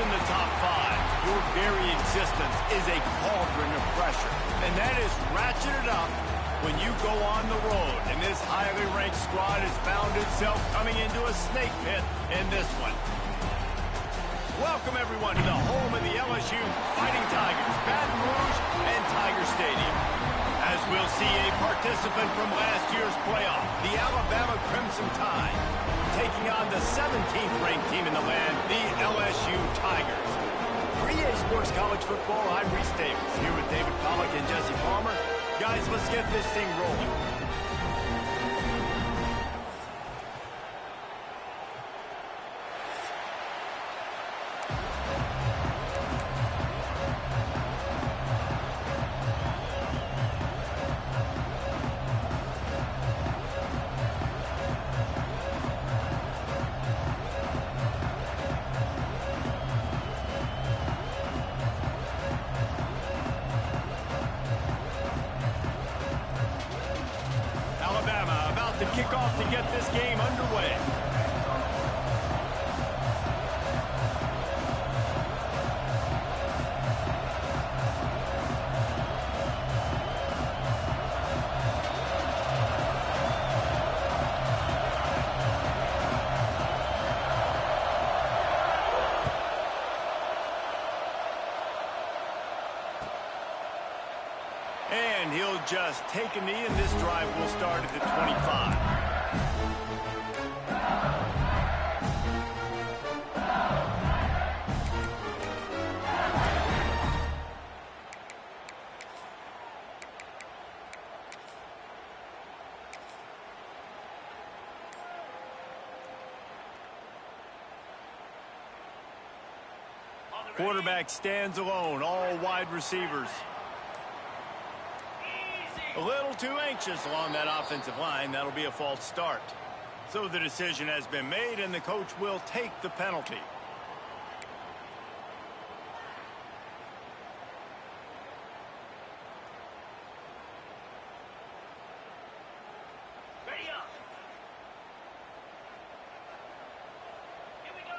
in the top five, your very existence is a cauldron of pressure. And that is ratcheted up when you go on the road. And this highly ranked squad has found itself coming into a snake pit in this one. Welcome, everyone, to the home of the LSU Fighting Tigers, Baton Rouge and Tiger Stadium. As we'll see a participant from last year's playoff, the Alabama Crimson Tide, taking on the 17th ranked team in the land, the LSU Tigers. For EA Sports College Football, I'm Reese Davis, here with David Pollack and Jesse Palmer. Guys, let's get this thing rolling. Alabama about to kick off to get this game underway. And he'll just take a knee, and this drive will start at the 25. Quarterback stands alone, all wide receivers. A little too anxious along that offensive line. That'll be a false start. So the decision has been made, and the coach will take the penalty. Ready up. Here we go.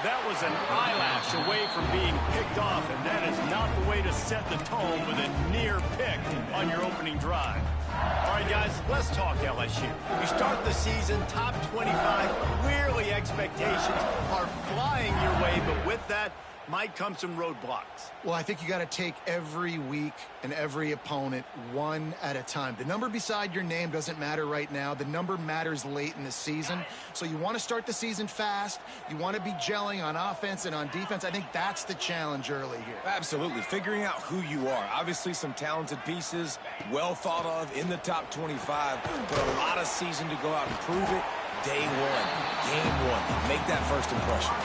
That was an eyelash away from being picked off, and that is not the way to set the tone with a near pick on your opening drive. All right, guys, let's talk LSU. You start the season top 25. Clearly, expectations are flying your way, but with that might come some roadblocks. Well, I think you got to take every week and every opponent one at a time. The number beside your name doesn't matter right now. The number matters late in the season. So you want to start the season fast. You want to be gelling on offense and on defense. I think that's the challenge early here. Absolutely. Figuring out who you are. Obviously, some talented pieces, well thought of in the top 25, but a lot of season to go out and prove it. Day one, game one. Make that first impression.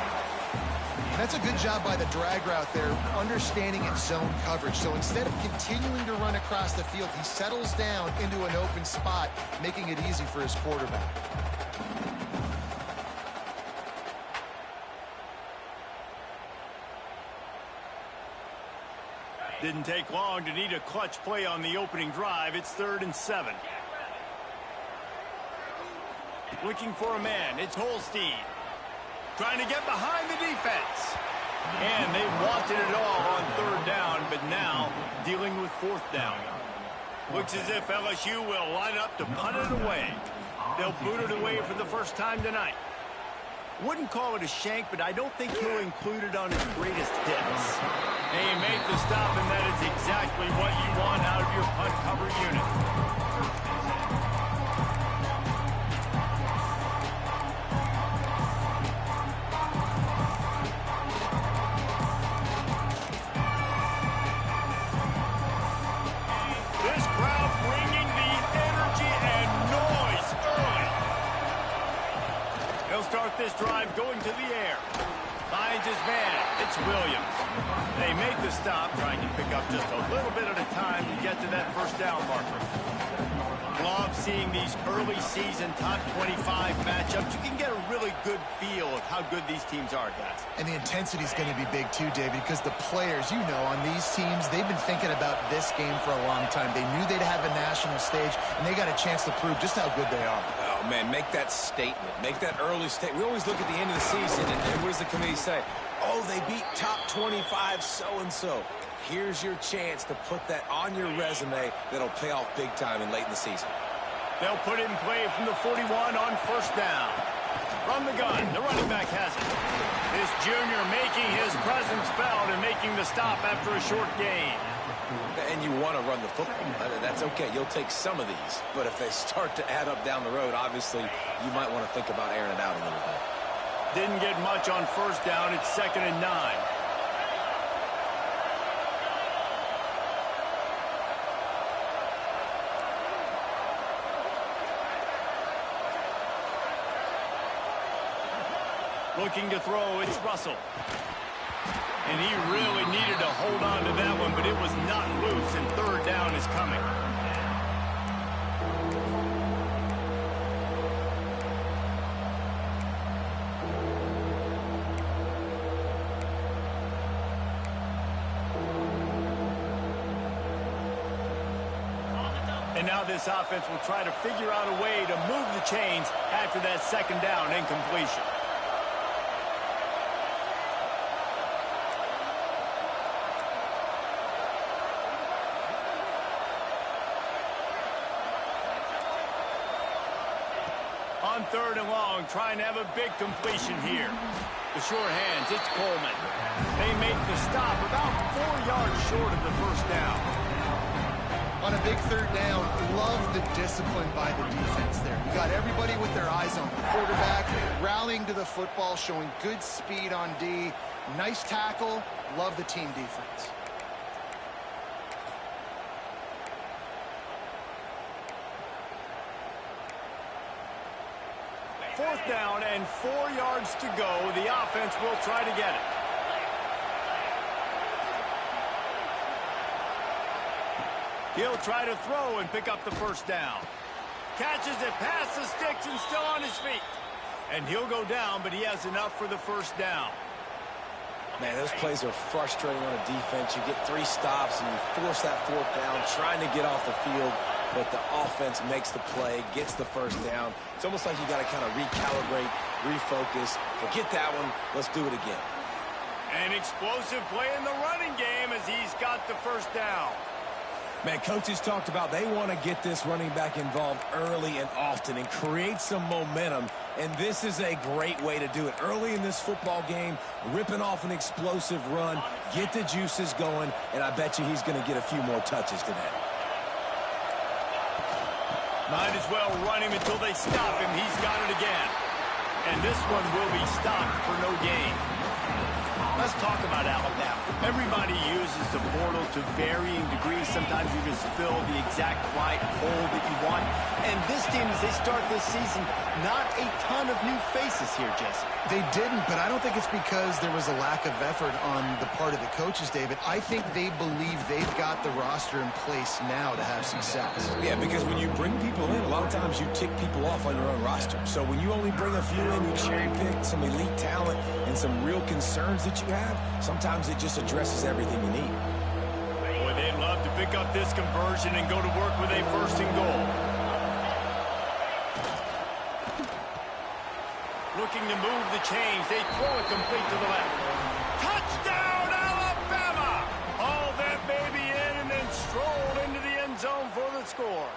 That's a good job by the drag route there, understanding its zone coverage. So instead of continuing to run across the field, he settles down into an open spot, making it easy for his quarterback. Didn't take long to need a clutch play on the opening drive. It's 3rd and 7. Looking for a man. It's Holstein. Trying to get behind the defense. And they wanted it all on 3rd down, but now dealing with 4th down. Looks as if LSU will line up to punt it away. They'll boot it away for the first time tonight. Wouldn't call it a shank, but I don't think he'll include it on his greatest hits. And you make the stop, and that is exactly what you want out of your punt cover unit. Start this drive going to the air. Finds his man. It's Williams. They made the stop, trying to pick up just a little bit at a time to get to that first down marker. Love seeing these early season top 25 matchups. You can get a really good feel of how good these teams are, guys. And the intensity is going to be big too, David, because the players, you know, on these teams, they've been thinking about this game for a long time. They knew they'd have a national stage, and they got a chance to prove just how good they are. Oh, man, make that statement. Make that early statement. We always look at the end of the season, and what does the committee say? Oh, they beat top 25 so-and-so. Here's your chance to put that on your resume that'll pay off big time and late in the season. They'll put it in play from the 41 on first down. From the gun, the running back has it. This junior making his presence felt and making the stop after a short gain. And you want to run the football. That's okay. You'll take some of these. But if they start to add up down the road, obviously, you might want to think about airing it out a little bit. Didn't get much on first down. It's 2nd and 9. Looking to throw, it's Russell. And he really needed to hold on to that one, but it was not loose, and third down is coming. And now this offense will try to figure out a way to move the chains after that second down incompletion. On 3rd and long, trying to have a big completion here. The sure hands, it's Coleman. They make the stop about 4 yards short of the first down. On a big third down, love the discipline by the defense there. You got everybody with their eyes on the quarterback, rallying to the football, showing good speed on D. Nice tackle. Love the team defense. Fourth down and 4 yards to go. The offense will try to get it. He'll try to throw and pick up the first down. Catches it past the sticks and still on his feet. And he'll go down, but he has enough for the first down. Man, those plays are frustrating on a defense. You get 3 stops and you force that 4th down, trying to get off the field, but the offense makes the play, gets the first down. It's almost like you got to kind of recalibrate, refocus. Forget that one. Let's do it again. An explosive play in the running game as he's got the first down. Man, coaches talked about they want to get this running back involved early and often and create some momentum, and this is a great way to do it. Early in this football game, ripping off an explosive run, get the juices going, and I bet you he's going to get a few more touches today. Might as well run him until they stop him. He's got it again. And this one will be stopped for no gain. Let's talk about Alabama. Everybody uses the portal to varying degrees. Sometimes you just fill the exact right hole that you want. And this team, as they start this season, not a ton of new faces here, Jesse. They didn't, but I don't think it's because there was a lack of effort on the part of the coaches, David. I think they believe they've got the roster in place now to have success. Yeah, because when you bring people in, a lot of times you tick people off on your own roster. So when you only bring a few in, you cherry pick some elite talent and some real concerns that you have, sometimes it just addresses everything you need. Boy, they'd love to pick up this conversion and go to work with a 1st and goal. Looking to move the chains. They throw it complete to the left. Touchdown, Alabama! Haul that baby in and then stroll into the end zone for the score.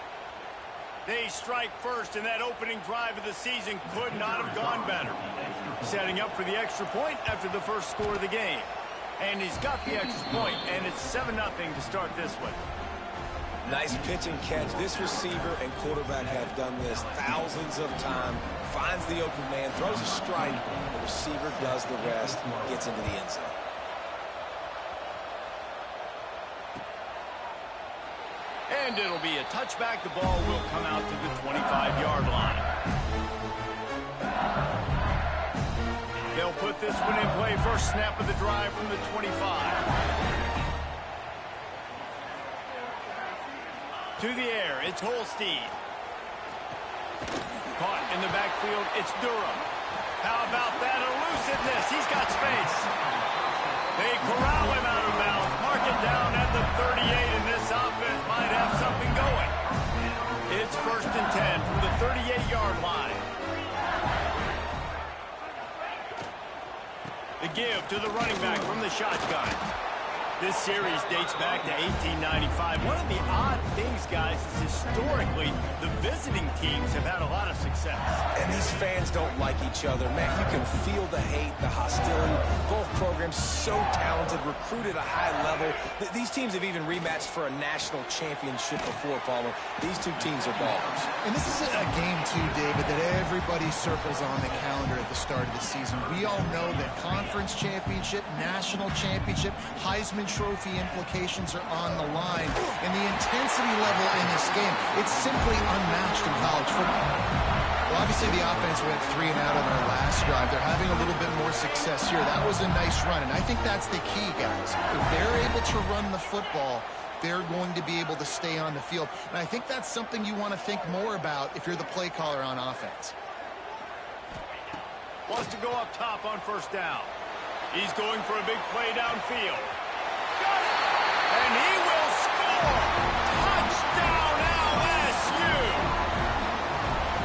They strike first, and that opening drive of the season could not have gone better. Setting up for the extra point after the first score of the game. And he's got the extra point, and it's 7-0 to start this one. Nice pitch and catch. This receiver and quarterback have done this thousands of times. Finds the open man, throws a strike. The receiver does the rest, gets into the end zone. And it'll be a touchback. The ball will come out to the 25-yard line. They'll put this one in play. First snap of the drive from the 25. To the air, it's Holstein. Caught in the backfield, it's Durham. How about that elusiveness? He's got space. They corral him out of bounds. Mark it down at the 38, and this offense might have something going. It's 1st and 10 from the 38-yard line. The give to the running back from the shotgun. This series dates back to 1895. One of the odd things, guys, is historically the visiting teams have had a lot of success. And these fans don't like each other. Man, you can feel the hate, the hostility. Both programs so talented, recruited at a high level. These teams have even rematched for a national championship before, Palmer. These two teams are ballers. And this is a game, too, David, that everybody circles on the calendar at the start of the season. We all know that conference championship, national championship, Heisman Trophy implications are on the line. And the intensity level in this game, it's simply unmatched in college football. Well, obviously the offense went 3 and out on their last drive. They're having a little bit more success here. That was a nice run, and I think that's the key, guys. If they're able to run the football, they're going to be able to stay on the field. And I think that's something you want to think more about if you're the play caller on offense. Wants to go up top on 1st down. He's going for a big play downfield. Got it! And he will score! Touchdown LSU!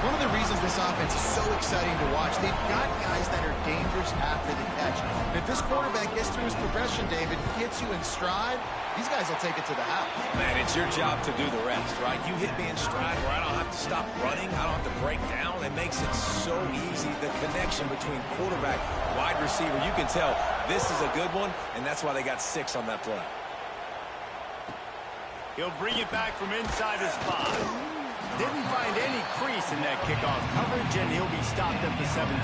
One of the reasons this offense is so exciting to watch, they've got guys that are dangerous after the catch. And if this quarterback gets through his progression, David, hits you in stride, these guys will take it to the house. Man, it's your job to do the rest, right? You hit me in stride where I don't have to stop running. I don't have to break down. It makes it so easy. The connection between quarterback, wide receiver, you can tell this is a good one, and that's why they got 6 on that play. He'll bring it back from inside his spot. Didn't find any crease in that kickoff coverage, and he'll be stopped at the 17.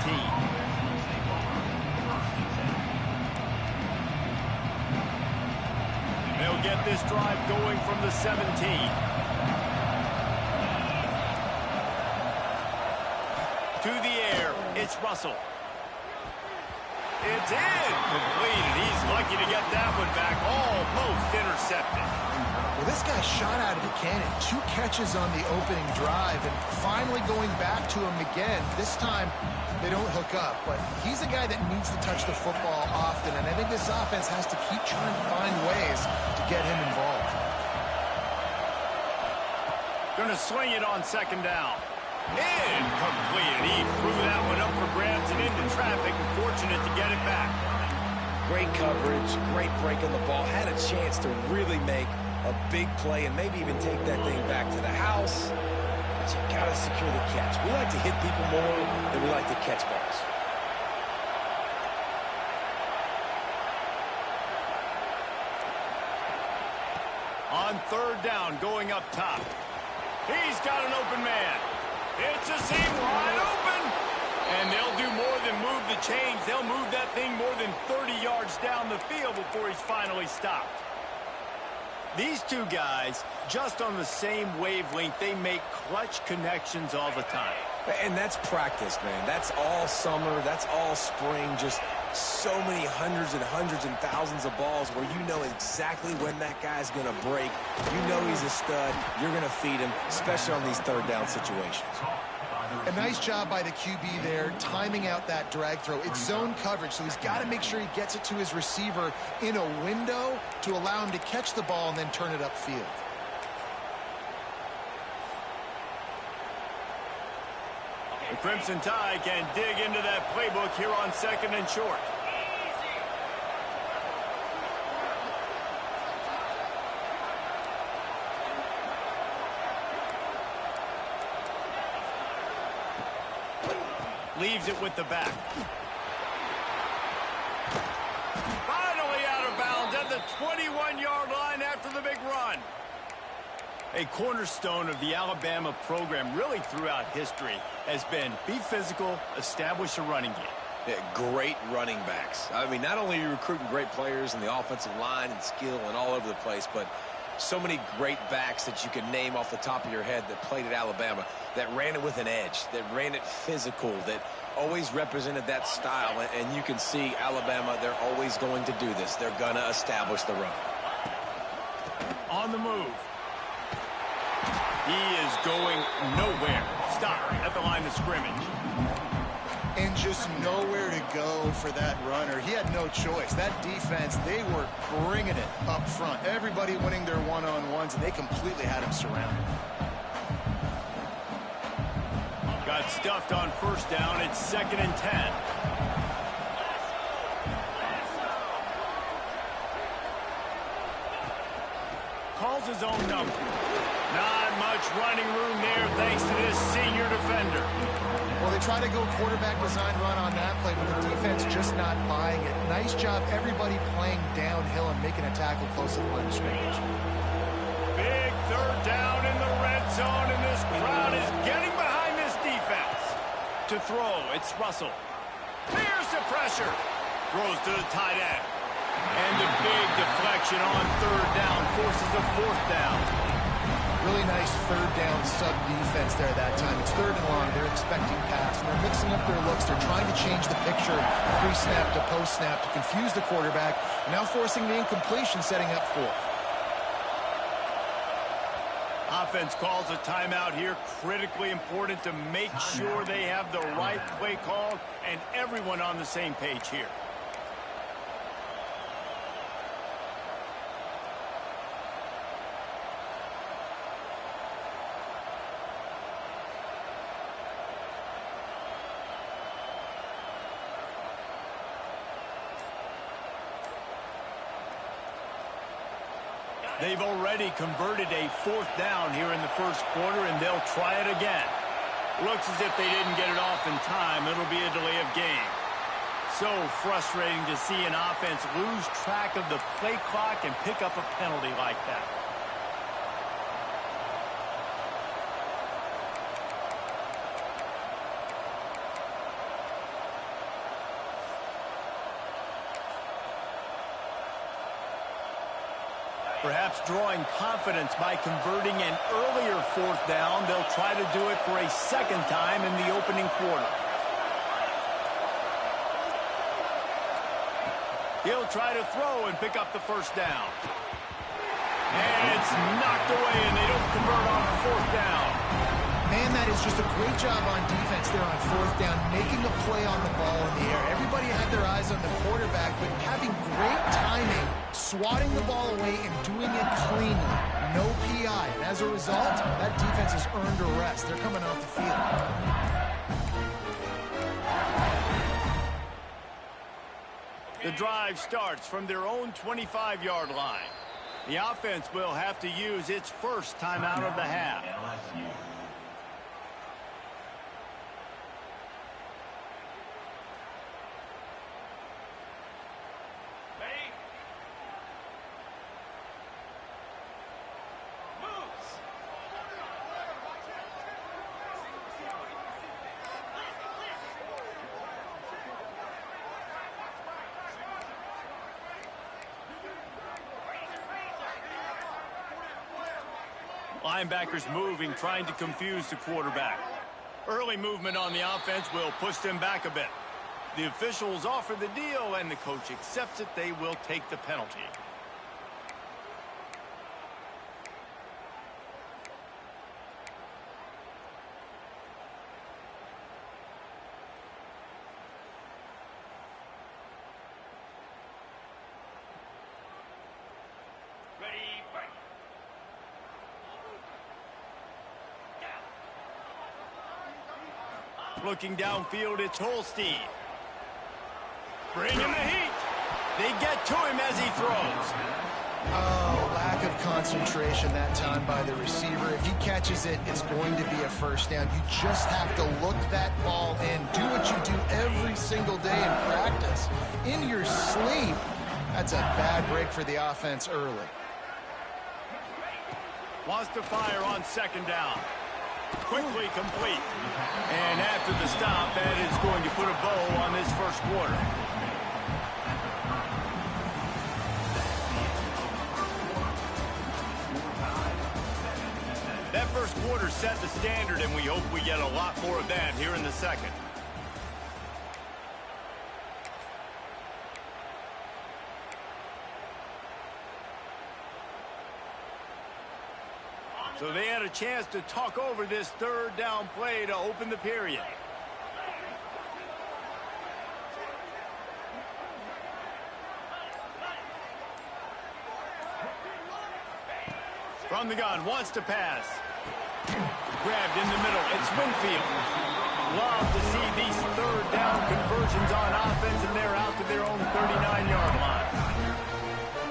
They'll get this drive going from the 17. To the air, it's Russell. It's in. Completed. He's lucky to get that one back. Almost intercepted. Well, this guy shot out of the cannon. 2 catches on the opening drive, and finally going back to him again. This time, they don't hook up, but he's a guy that needs to touch the football often, and I think this offense has to keep trying to find ways to get him involved. Going to swing it on 2nd down. Incomplete. He threw that one up for grabs and into traffic, and fortunate to get it back. Great coverage, great break on the ball. Had a chance to really make a big play and maybe even take that thing back to the house. But you got to secure the catch. We like to hit people more than we like to catch balls. On 3rd down, going up top. He's got an open man. It's a seam wide open. And they'll do more than move the chains. They'll move that thing more than 30 yards down the field before he's finally stopped. These two guys, just on the same wavelength, they make clutch connections all the time. And that's practice, man. That's all summer. That's all spring. Just so many hundreds and thousands of balls where you know exactly when that guy's going to break. You know he's a stud. You're going to feed him, especially on these 3rd down situations. A nice job by the QB there, timing out that drag throw. It's zone coverage, so he's got to make sure he gets it to his receiver in a window to allow him to catch the ball and then turn it upfield. The Crimson Tide can dig into that playbook here on 2nd and short. Leaves it with the back. Finally out of bounds at the 21-yard line after the big run. A cornerstone of the Alabama program really throughout history has been be physical, establish a running game. Yeah, great running backs. I mean, not only are you recruiting great players in the offensive line and skill and all over the place, but so many great backs that you can name off the top of your head that played at Alabama, that ran it with an edge, that ran it physical, that always represented that style. And you can see Alabama, they're always going to do this. They're going to establish the run. On the move. He is going nowhere. Stop at the line of scrimmage. And just nowhere to go for that runner. He had no choice. That defense, they were bringing it up front. Everybody winning their one-on-ones, and they completely had him surrounded. Got stuffed on first down. It's 2nd and 10. Calls his own number. Not much running room there thanks to this senior defender. Well, they try to go quarterback design run on that play, but the defense just not buying it. Nice job, everybody playing downhill and making a tackle close to the line of scrimmage. Big 3rd down in the red zone, and this crowd is getting behind this defense. To throw, it's Russell. Here's the pressure. Throws to the tight end. And the big deflection on 3rd down forces a 4th down. Really nice 3rd down sub-defense there that time. It's 3rd and long. They're expecting pass, and they're mixing up their looks. They're trying to change the picture pre-snap to post-snap to confuse the quarterback, now forcing the incompletion, setting up 4th. Offense calls a timeout here. Critically important to make sure they have the right play call and everyone on the same page here. They've already converted a 4th down here in the 1st quarter, and they'll try it again. Looks as if they didn't get it off in time. It'll be a delay of game. So frustrating to see an offense lose track of the play clock and pick up a penalty like that. Perhaps drawing confidence by converting an earlier 4th down. They'll try to do it for a 2nd time in the opening quarter. He'll try to throw and pick up the 1st down. And it's knocked away, and they don't convert on 4th down. Man, that is just a great job on defense there on 4th down, making a play on the ball in the air. Everybody had their eyes on the quarterback, but having great timing, swatting the ball away and doing it cleanly. No PI. And as a result, that defense has earned a rest. They're coming off the field. The drive starts from their own 25-yard line. The offense will have to use its first timeout of the half. Linebackers moving, trying to confuse the quarterback. Early movement on the offense will push them back a bit. The officials offer the deal, and the coach accepts it. They will take the penalty. Looking downfield, it's Holstein. Bring him the heat. They get to him as he throws. Oh, lack of concentration that time by the receiver. If he catches it, it's going to be a 1st down. You just have to look that ball in. Do what you do every single day in practice. In your sleep. That's a bad break for the offense early. Wants to fire on 2nd down. Quickly complete. And after the stop, that is going to put a bow on this 1st quarter. That 1st quarter set the standard, and we hope we get a lot more of that here in the 2nd. So they had a chance to talk over this third down play to open the period. From the gun, wants to pass. Grabbed in the middle. It's Winfield. Love to see these third down conversions on offense, and they're out to their own 39-yard line.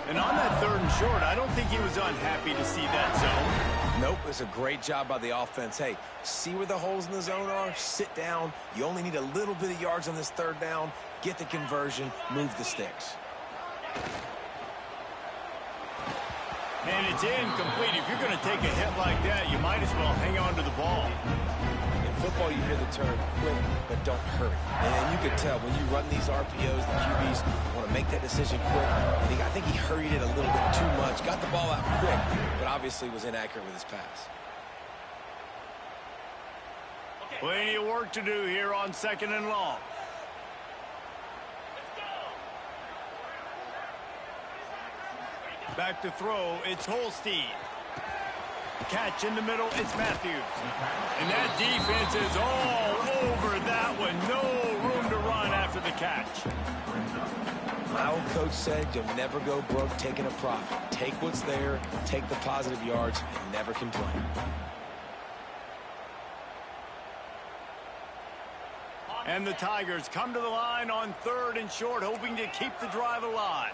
And on that third and short, I don't think he was unhappy to see that zone. Nope, it's a great job by the offense. Hey, see where the holes in the zone are? Sit down. You only need a little bit of yards on this third down. Get the conversion. Move the sticks. And it's incomplete. If you're going to take a hit like that, you might as well hang on to the ball. In football, you hear the term quick, but don't hurry. And you can tell when you run these RPOs, the QBs want to make that decision quick. I think he hurried it a little bit too much. Got the ball out quick, but obviously was inaccurate with his pass. Plenty of work to do here on 2nd and long. Back to throw, it's Holstein. Catch in the middle, it's Matthews. And that defense is all over that one. No room to run after the catch. My old coach said you'll never go broke taking a profit. Take what's there, take the positive yards, and never complain. And the Tigers come to the line on 3rd and short, hoping to keep the drive alive.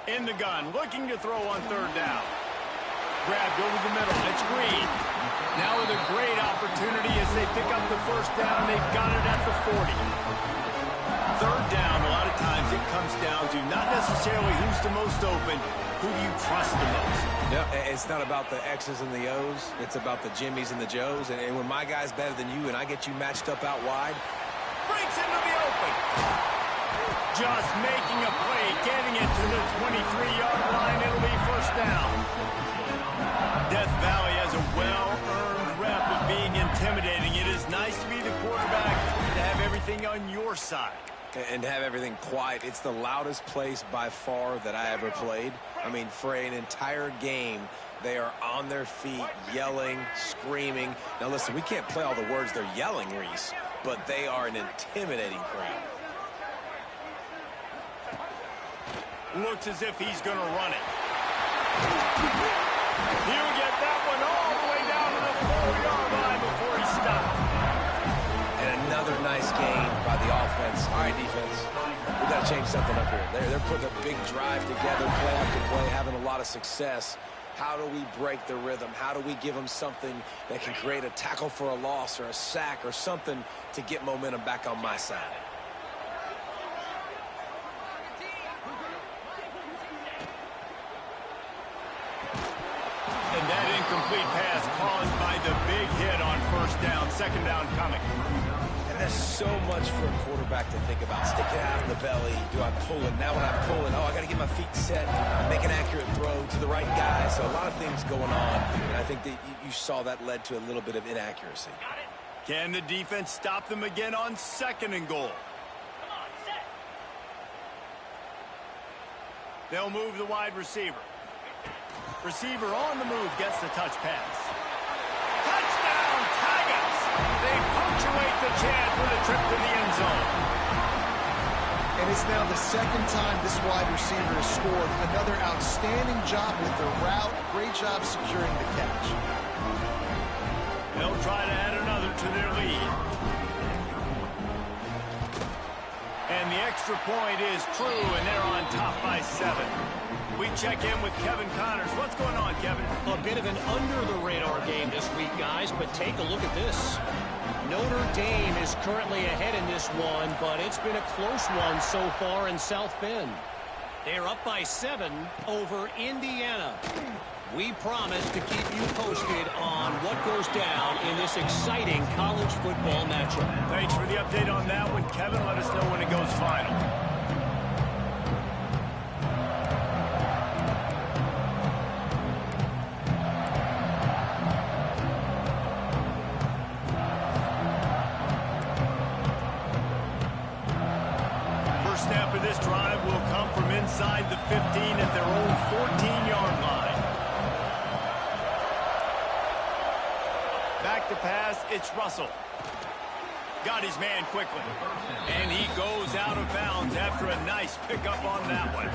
In the gun, looking to throw on 3rd down. Grabbed over the middle, it's Green. Now with a great opportunity as they pick up the 1st down, they've got it at the 40. 3rd down, a lot of times it comes down to not necessarily who's the most open, who do you trust the most. Yeah, it's not about the X's and the O's, it's about the Jimmies and the Joes. And when my guy's better than you and I get you matched up out wide, breaks into the open. Just making a play, getting it to the 23-yard line. It'll be 1st down. Death Valley has a well-earned rep of being intimidating. It is nice to be the quarterback, to have everything on your side. And to have everything quiet. It's the loudest place by far that I ever played. I mean, for an entire game, they are on their feet, yelling, screaming. Now, listen, we can't play all the words they're yelling, Reese, but they are an intimidating crowd. Looks as if he's going to run it. He'll get that one all the way down to the 4-yard line before he stopped. And another nice gain by the offense. All right, defense, we've got to change something up here. They're putting a big drive together, play after play, having a lot of success. How do we break the rhythm? How do we give them something that can create a tackle for a loss or a sack or something to get momentum back on my side? And that incomplete pass caused by the big hit on 1st down, 2nd down coming. And there's so much for a quarterback to think about. Stick it out in the belly. Do I pull it? Now when I pull it, oh, I got to get my feet set, make an accurate throw to the right guy. So a lot of things going on. And I think that you saw that led to a little bit of inaccuracy. Can the defense stop them again on 2nd and goal? They'll move the wide receiver. Receiver on the move, gets the touch pass. Touchdown, Tigers! They punctuate the chance with a trip to the end zone. And it's now the 2nd time this wide receiver has scored. Another outstanding job with the route. Great job securing the catch. They'll try to add another to their lead. And the extra point is true, and they're on top by 7. We check in with Kevin Connors. What's going on, Kevin? A bit of an under-the-radar game this week, guys, but take a look at this. Notre Dame is currently ahead in this one, but it's been a close one so far in South Bend. They're up by 7 over Indiana. We promise to keep you posted on what goes down in this exciting college football matchup. Thanks for the update on that one, Kevin. Let us know when it goes final. First snap of this drive will come from inside the 15 at their own 14-yard line. Back to pass, it's Russell. Got his man quickly. And he goes out of bounds after a nice pickup on that one.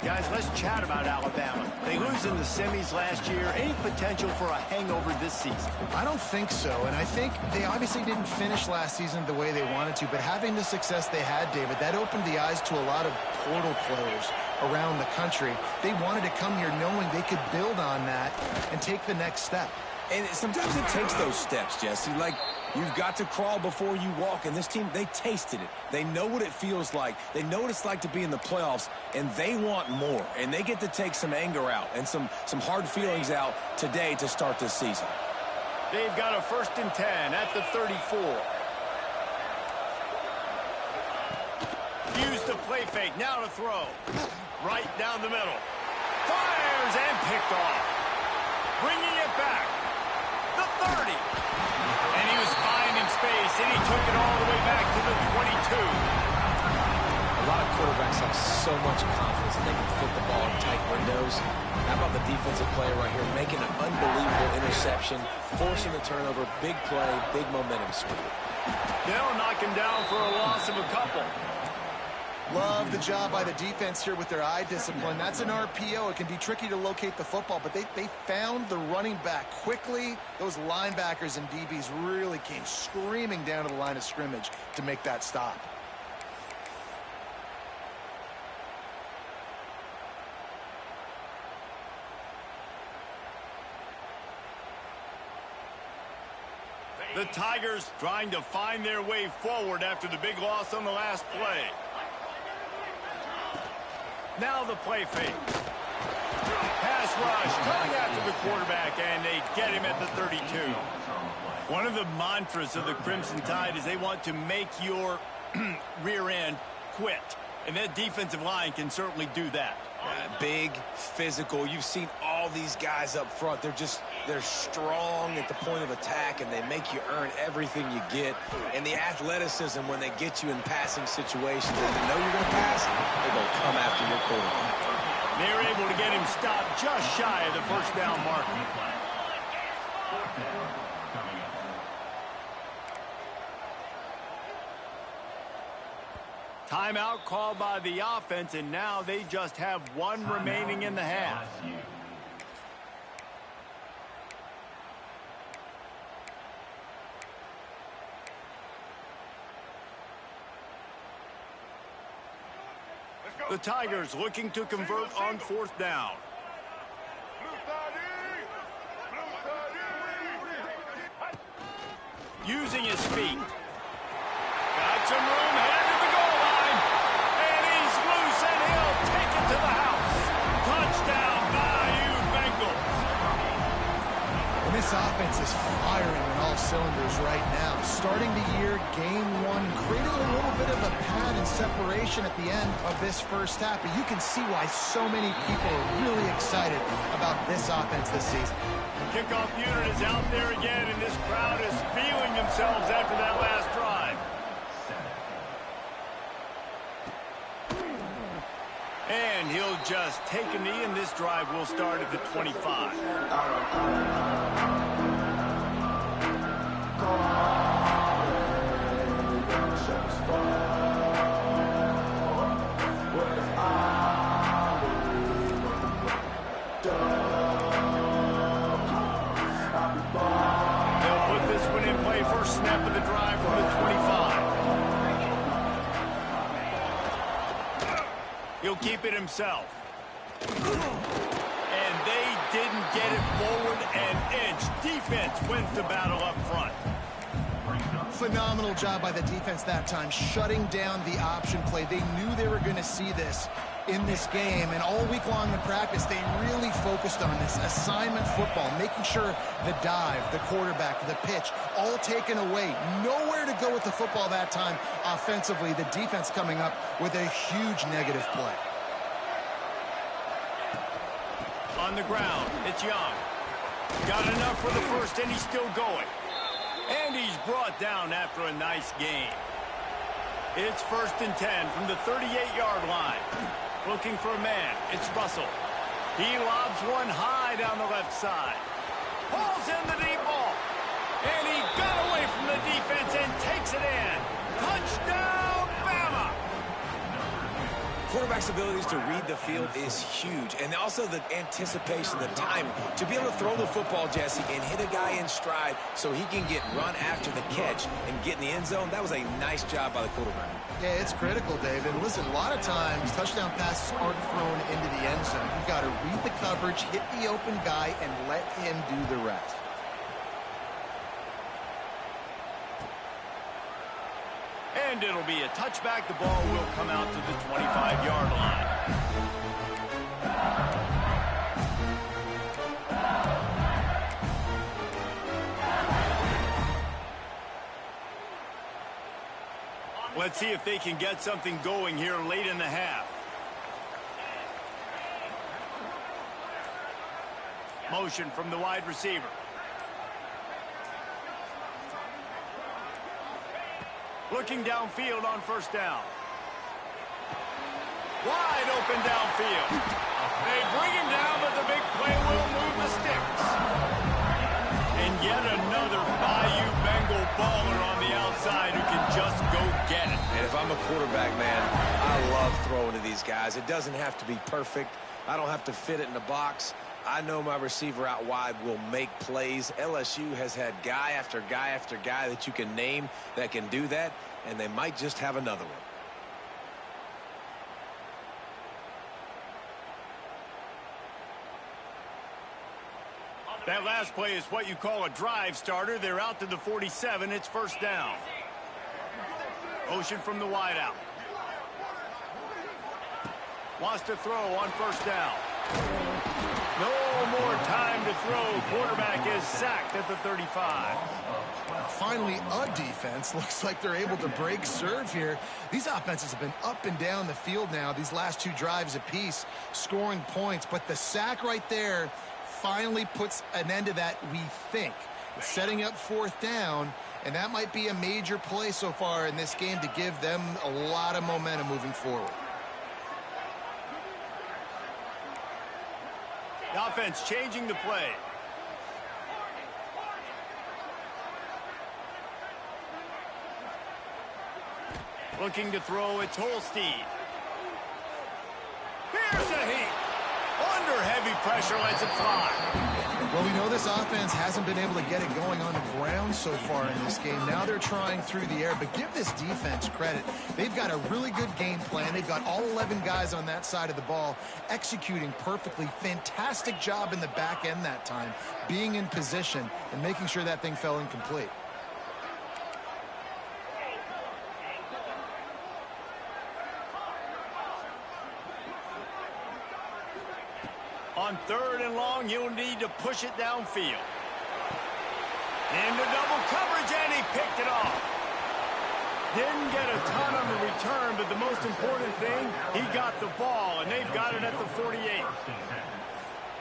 Guys, let's chat about Alabama. They lose in the semis last year. Any potential for a hangover this season? I don't think so, and I think they obviously didn't finish last season the way they wanted to, but having the success they had, David, that opened the eyes to a lot of portal players around the country. They wanted to come here knowing they could build on that and take the next step. And sometimes it takes those steps, Jesse. Like, you've got to crawl before you walk. And this team, they tasted it. They know what it feels like. They know what it's like to be in the playoffs, and they want more. And they get to take some anger out and some hard feelings out today to start this season. They've got a 1st and 10 at the 34. Use the play fake. Now to throw. Right down the middle. Fires and picked off. Bringing it back. The 30. And he was fine in space, and he took it all the way back to the 22. A lot of quarterbacks have so much confidence that they can fit the ball in tight windows. How about the defensive player right here making an unbelievable interception, forcing the turnover, big play, big momentum swing. They'll knock him down for a loss of a couple. Love the job by the defense here with their eye discipline. That's an RPO. It can be tricky to locate the football, but they found the running back quickly. Those linebackers and DBs really came screaming down to the line of scrimmage to make that stop. The Tigers trying to find their way forward after the big loss on the last play. Now the play fake. Pass rush coming after the quarterback, and they get him at the 32. One of the mantras of the Crimson Tide is they want to make your rear end quit. And that defensive line can certainly do that. Big, physical. You've seen all these guys up front. They're strong at the point of attack, and they make you earn everything you get. And the athleticism, when they get you in passing situations and you know you're going to pass, they're going to come after your quarterback. They're able to get him stopped just shy of the 1st down mark. Timeout called by the offense, and now they just have one remaining in the half. The Tigers looking to convert on 4th down. Using his feet. Got some room headed to the goal line. And he's loose, and he'll take it to the house. Touchdown, Bayou Bengals. And this offense is firing on all cylinders right now. Starting the year, game 1, created a little bit of a pad and separation at the end of this first half. But you can see why so many people are really excited about this offense this season. Kickoff unit is out there again, and this crowd is feeling themselves after that last drive. And he'll just take a knee, and this drive will start at the 25. They'll put this one in play. First snap of the drive from the 25. He'll keep it himself. And they didn't get it forward an inch. Defense wins the battle up front. Phenomenal job by the defense that time, shutting down the option play. They knew they were going to see this in this game, and all week long in practice, they really focused on this assignment football, making sure the dive, the quarterback, the pitch, all taken away. Nowhere to go with the football that time offensively. The defense coming up with a huge negative play. On the ground, it's Young. Got enough for the first, and he's still going. And he's brought down after a nice game. It's 1st and 10 from the 38-yard line. Looking for a man. It's Russell. He lobs one high down the left side. Pulls in the deep ball. And he got away from the defense and takes it in. Touchdown, Bama! Quarterback's abilities to read the field is huge. And also the anticipation, the timing. To be able to throw the football, Jesse, and hit a guy in stride so he can get run after the catch and get in the end zone, that was a nice job by the quarterback. Yeah, it's critical, David. Listen, a lot of times touchdown passes aren't thrown into the end zone. You've got to read the coverage, hit the open guy, and let him do the rest. And it'll be a touchback. The ball will come out to the 25-yard line. Let's see if they can get something going here late in the half. Motion from the wide receiver. Looking downfield on first down. Wide open downfield. They bring him down, but the big play will move the sticks. And yet another Bayou Bengal baller on the outside who can just go get it. And if I'm a quarterback, man, I love throwing to these guys. It doesn't have to be perfect. I don't have to fit it in the box. I know my receiver out wide will make plays. LSU has had guy after guy after guy that you can name that can do that, and they might just have another one. That last play is what you call a drive starter. They're out to the 47. It's first down. Motion from the wide out. Wants to throw on first down. No more time to throw. Quarterback is sacked at the 35. Finally, a defense. Looks like they're able to break serve here. These offenses have been up and down the field now, these last two drives apiece, scoring points. But the sack right there finally puts an end to that, we think. It's setting up fourth down, and that might be a major play so far in this game to give them a lot of momentum moving forward. The offense changing the play. Looking to throw, it's Holstein. Here's a heat. Under heavy pressure, lets it fly. Well, we know this offense hasn't been able to get it going on the ground so far in this game. Now they're trying through the air, but give this defense credit. They've got a really good game plan. They've got all 11 guys on that side of the ball executing perfectly. Fantastic job in the back end that time, being in position and making sure that thing fell incomplete. On third and long, you'll need to push it downfield. Into double coverage, and he picked it off. Didn't get a ton on the return, but the most important thing, he got the ball, and they've got it at the 48.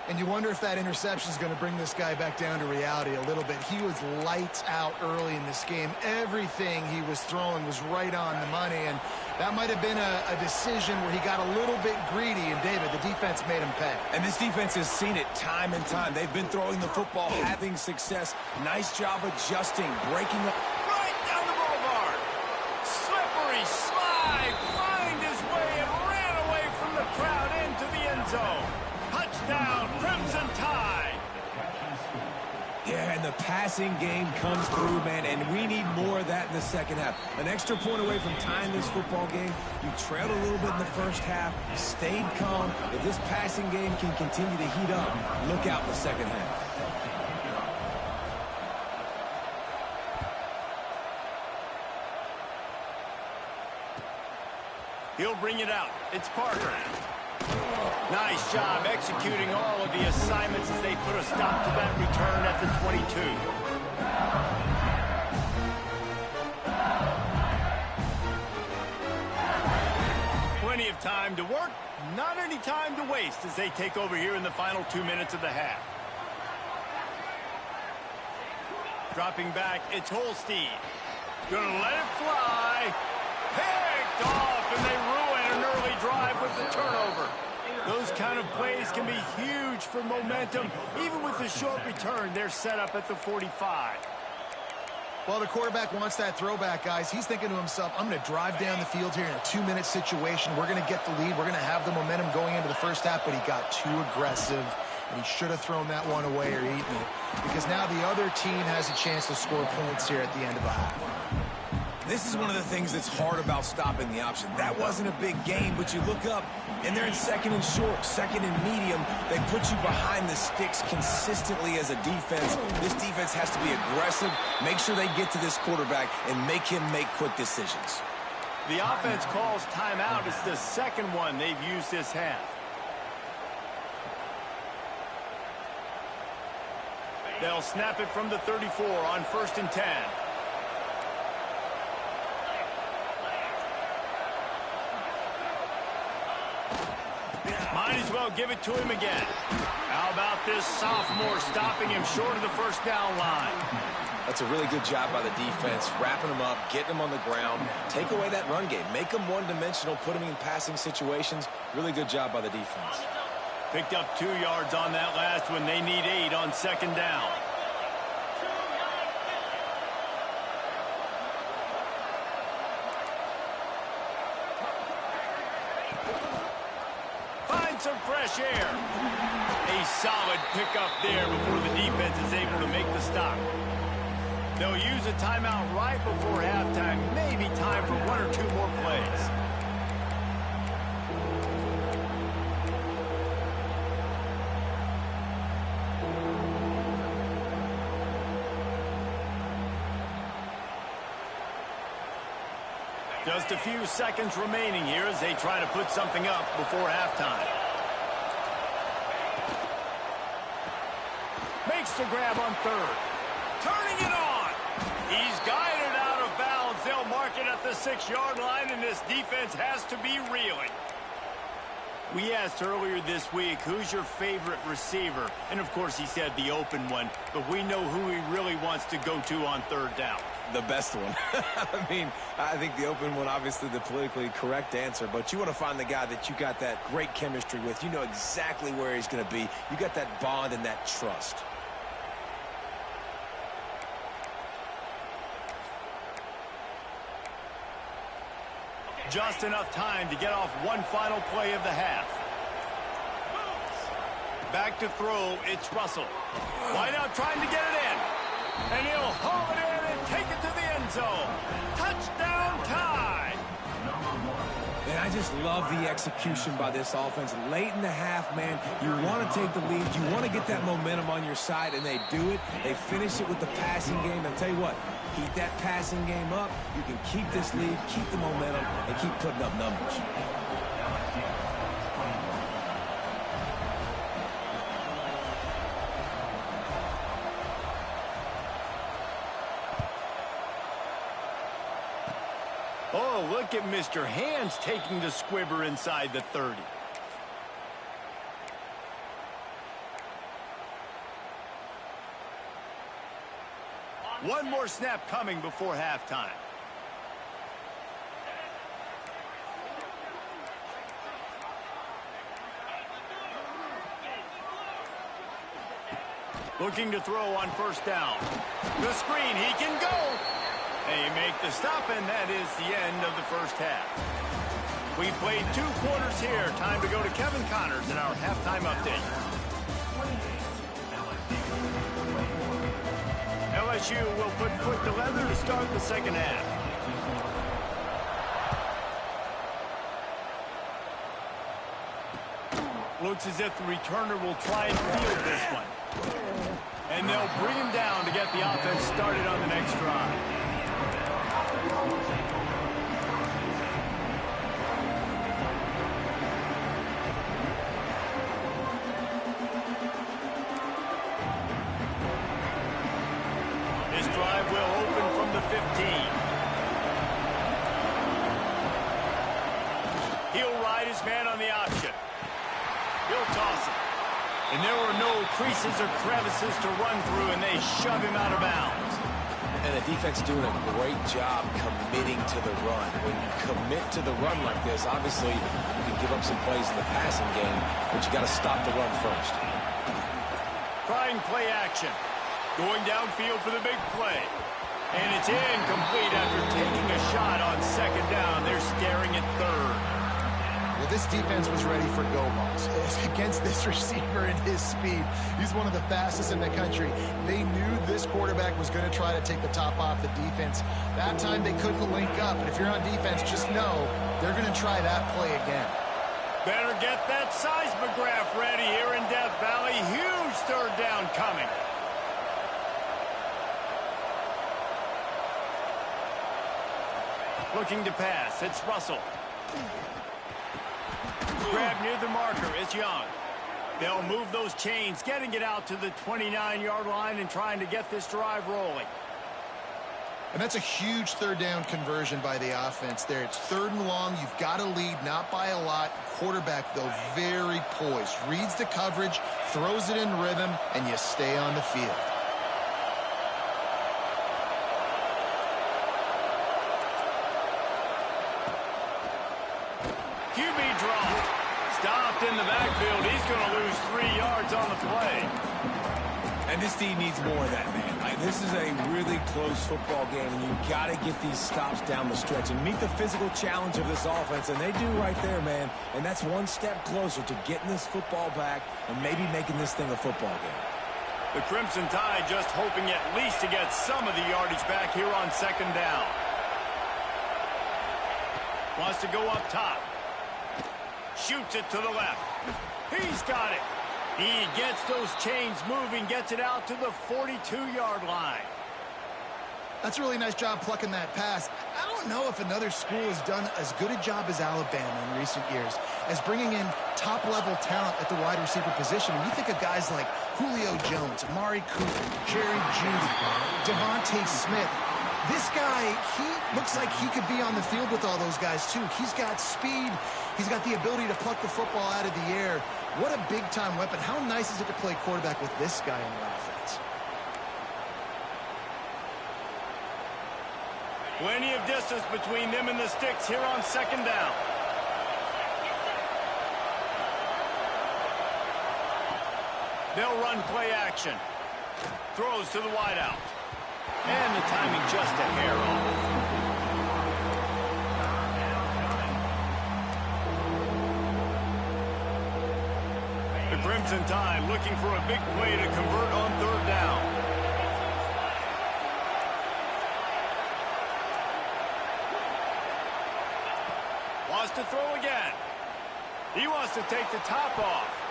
And you wonder if that interception is going to bring this guy back down to reality a little bit. He was lights out early in this game. Everything he was throwing was right on the money, and that might have been a decision where he got a little bit greedy, and David, the defense made him pay. And this defense has seen it time and time. They've been throwing the football, having success. Nice job adjusting, breaking up. Right down the boulevard. Slippery slide, find his way and ran away from the crowd into the end zone. Touchdown, Crimson Tide. Yeah, and the passing game comes through, man, and we need more of that in the second half. An extra point away from tying this football game. You trailed a little bit in the first half, stayed calm. If this passing game can continue to heat up, look out in the second half. He'll bring it out. It's Parker. Nice job executing all of the assignments as they put a stop to that return at the 22. Plenty of time to work, not any time to waste as they take over here in the final 2 minutes of the half. Dropping back, it's Holstein. Gonna let it fly. Picked off, and they ruin an early drive. drive with the turnover. Those kind of plays can be huge for momentum. Even with the short return, they're set up at the 45. Well, the quarterback wants that throwback, guys. He's thinking to himself, I'm going to drive down the field here in a 2-minute situation. We're going to get the lead. We're going to have the momentum going into the first half, but he got too aggressive, and he should have thrown that one away or eaten it, because now the other team has a chance to score points here at the end of the half. This is one of the things that's hard about stopping the option. That wasn't a big gain, but you look up, and they're in second and short, second and medium. They put you behind the sticks consistently as a defense. This defense has to be aggressive, make sure they get to this quarterback, and make him make quick decisions. The offense calls timeout. It's the second one they've used this half. They'll snap it from the 34 on 1st and 10. Might as well give it to him again. How about this sophomore stopping him short of the first down line? That's a really good job by the defense, wrapping them up, getting them on the ground. Take away that run game. Make them one-dimensional, put them in passing situations. Really good job by the defense. Picked up 2 yards on that last one. They need 8 on 2nd down. Some fresh air. A solid pickup there before the defense is able to make the stop. They'll use a timeout right before halftime. Maybe time for 1 or 2 more plays. Just a few seconds remaining here as they try to put something up before halftime. Makes the grab on 3rd. Turning it on. He's guided out of bounds. They'll mark it at the 6-yard line, and this defense has to be reeling. We asked earlier this week, who's your favorite receiver? And, of course, he said the open one. But we know who he really wants to go to on 3rd down. The best one. I mean, I think the open one, obviously the politically correct answer, but you want to find the guy that you got that great chemistry with. You know exactly where he's going to be. You got that bond and that trust. Just enough time to get off one final play of the half. Back to throw, it's Russell. Wide out trying to get it in. And he'll haul it in and take it to the end zone. Touchdown tie. And I just love the execution by this offense. Late in the half, man, you want to take the lead. You want to get that momentum on your side, and they do it. They finish it with the passing game. I'll tell you what, keep that passing game up. You can keep this lead, keep the momentum, and keep putting up numbers. Oh, look at Mr. Hands taking the squibber inside the 30. One more snap coming before halftime. Looking to throw on 1st down. The screen, he can go. They make the stop, and that is the end of the first half. We played 2 quarters here. Time to go to Kevin Connors in our halftime update. LSU will put foot to leather to start the second half. Looks as if the returner will try and field this one. And they'll bring him down to get the offense started on the next drive. This drive will open from the 15. He'll ride his man on the option. He'll toss it. And there were no creases or crevices to run through, and they shove him out of bounds. And the defense doing a great job committing to the run. When you commit to the run like this, obviously you can give up some plays in the passing game, but you got to stop the run first. Trying play action. Going downfield for the big play. And it's incomplete after taking a shot on second down. They're staring at third. Well, this defense was ready for go balls. Against this receiver and his speed, he's one of the fastest in the country. They knew this quarterback was going to try to take the top off the defense. That time they couldn't link up. And if you're on defense, just know they're going to try that play again. Better get that seismograph ready here in Death Valley. Huge third down coming. Looking to pass. It's Russell. Grab near the marker. It's Young. They'll move those chains, getting it out to the 29-yard line and trying to get this drive rolling. And that's a huge third down conversion by the offense there. It's 3rd and long. You've got to lead, not by a lot. Quarterback, though, very poised. Reads the coverage, throws it in rhythm, and you stay on the field. QB draw. Stopped in the backfield. He's going to lose 3 yards on the play. And this team needs more of that, man. This is a really close football game, and you've got to get these stops down the stretch and meet the physical challenge of this offense, and they do right there, man. And that's one step closer to getting this football back and maybe making this thing a football game. The Crimson Tide just hoping at least to get some of the yardage back here on second down. Wants to go up top. Shoots it to the left. He's got it. He gets those chains moving, gets it out to the 42-yard line. That's a really nice job plucking that pass. I don't know if another school has done as good a job as Alabama in recent years as bringing in top-level talent at the wide receiver position. And you think of guys like Julio Jones, Amari Cooper, Jerry Jeudy, Devontae Smith. This guy, he looks like he could be on the field with all those guys, too. He's got speed. He's got the ability to pluck the football out of the air. What a big-time weapon. How nice is it to play quarterback with this guy in your offense? Plenty of distance between them and the sticks here on second down. They'll run play action. Throws to the wideout. And the timing just a hair off. The Crimson Tide looking for a big play to convert on third down. Wants to throw again. He wants to take the top off.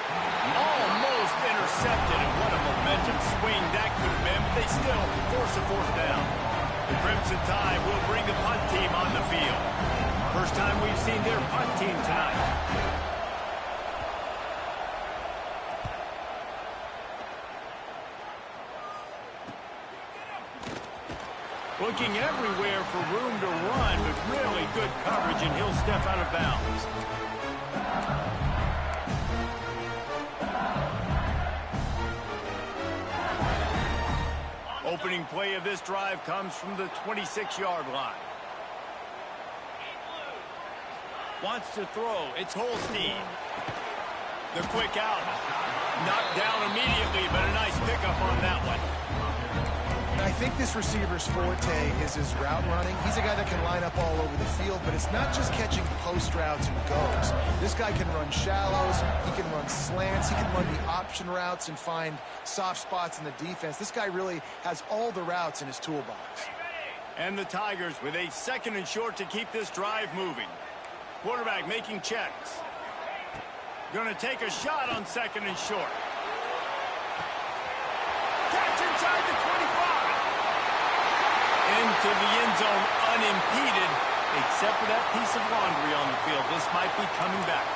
Almost intercepted, and what a momentum swing that could have been, but they still force a fourth down. The Crimson Tide will bring the punt team on the field. First time we've seen their punt team tonight. Looking everywhere for room to run, but really good coverage, and he'll step out of bounds. Opening play of this drive comes from the 26-yard line. Wants to throw. It's Holstein. The quick out. Knocked down immediately, but a nice pickup on that one. I think this receiver's forte is his route running. He's a guy that can line up all over the field, but it's not just catching post routes and goes. This guy can run shallows, he can run slants, he can run the option routes and find soft spots in the defense. This guy really has all the routes in his toolbox. And the Tigers with a 2nd and short to keep this drive moving. Quarterback making checks. Going to take a shot on 2nd and short. Catch inside the 25. Into the end zone unimpeded, except for that piece of laundry on the field. This might be coming back.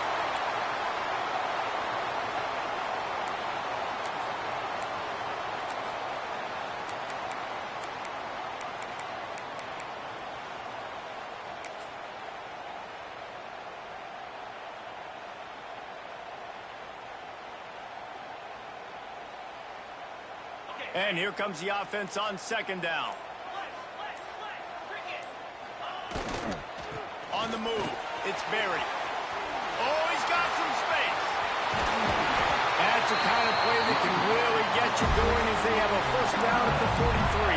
Okay, And here comes the offense on second down. On the move, it's Berry. Oh, he's got some space. That's the kind of play that can really get you going as they have a first down at the 43.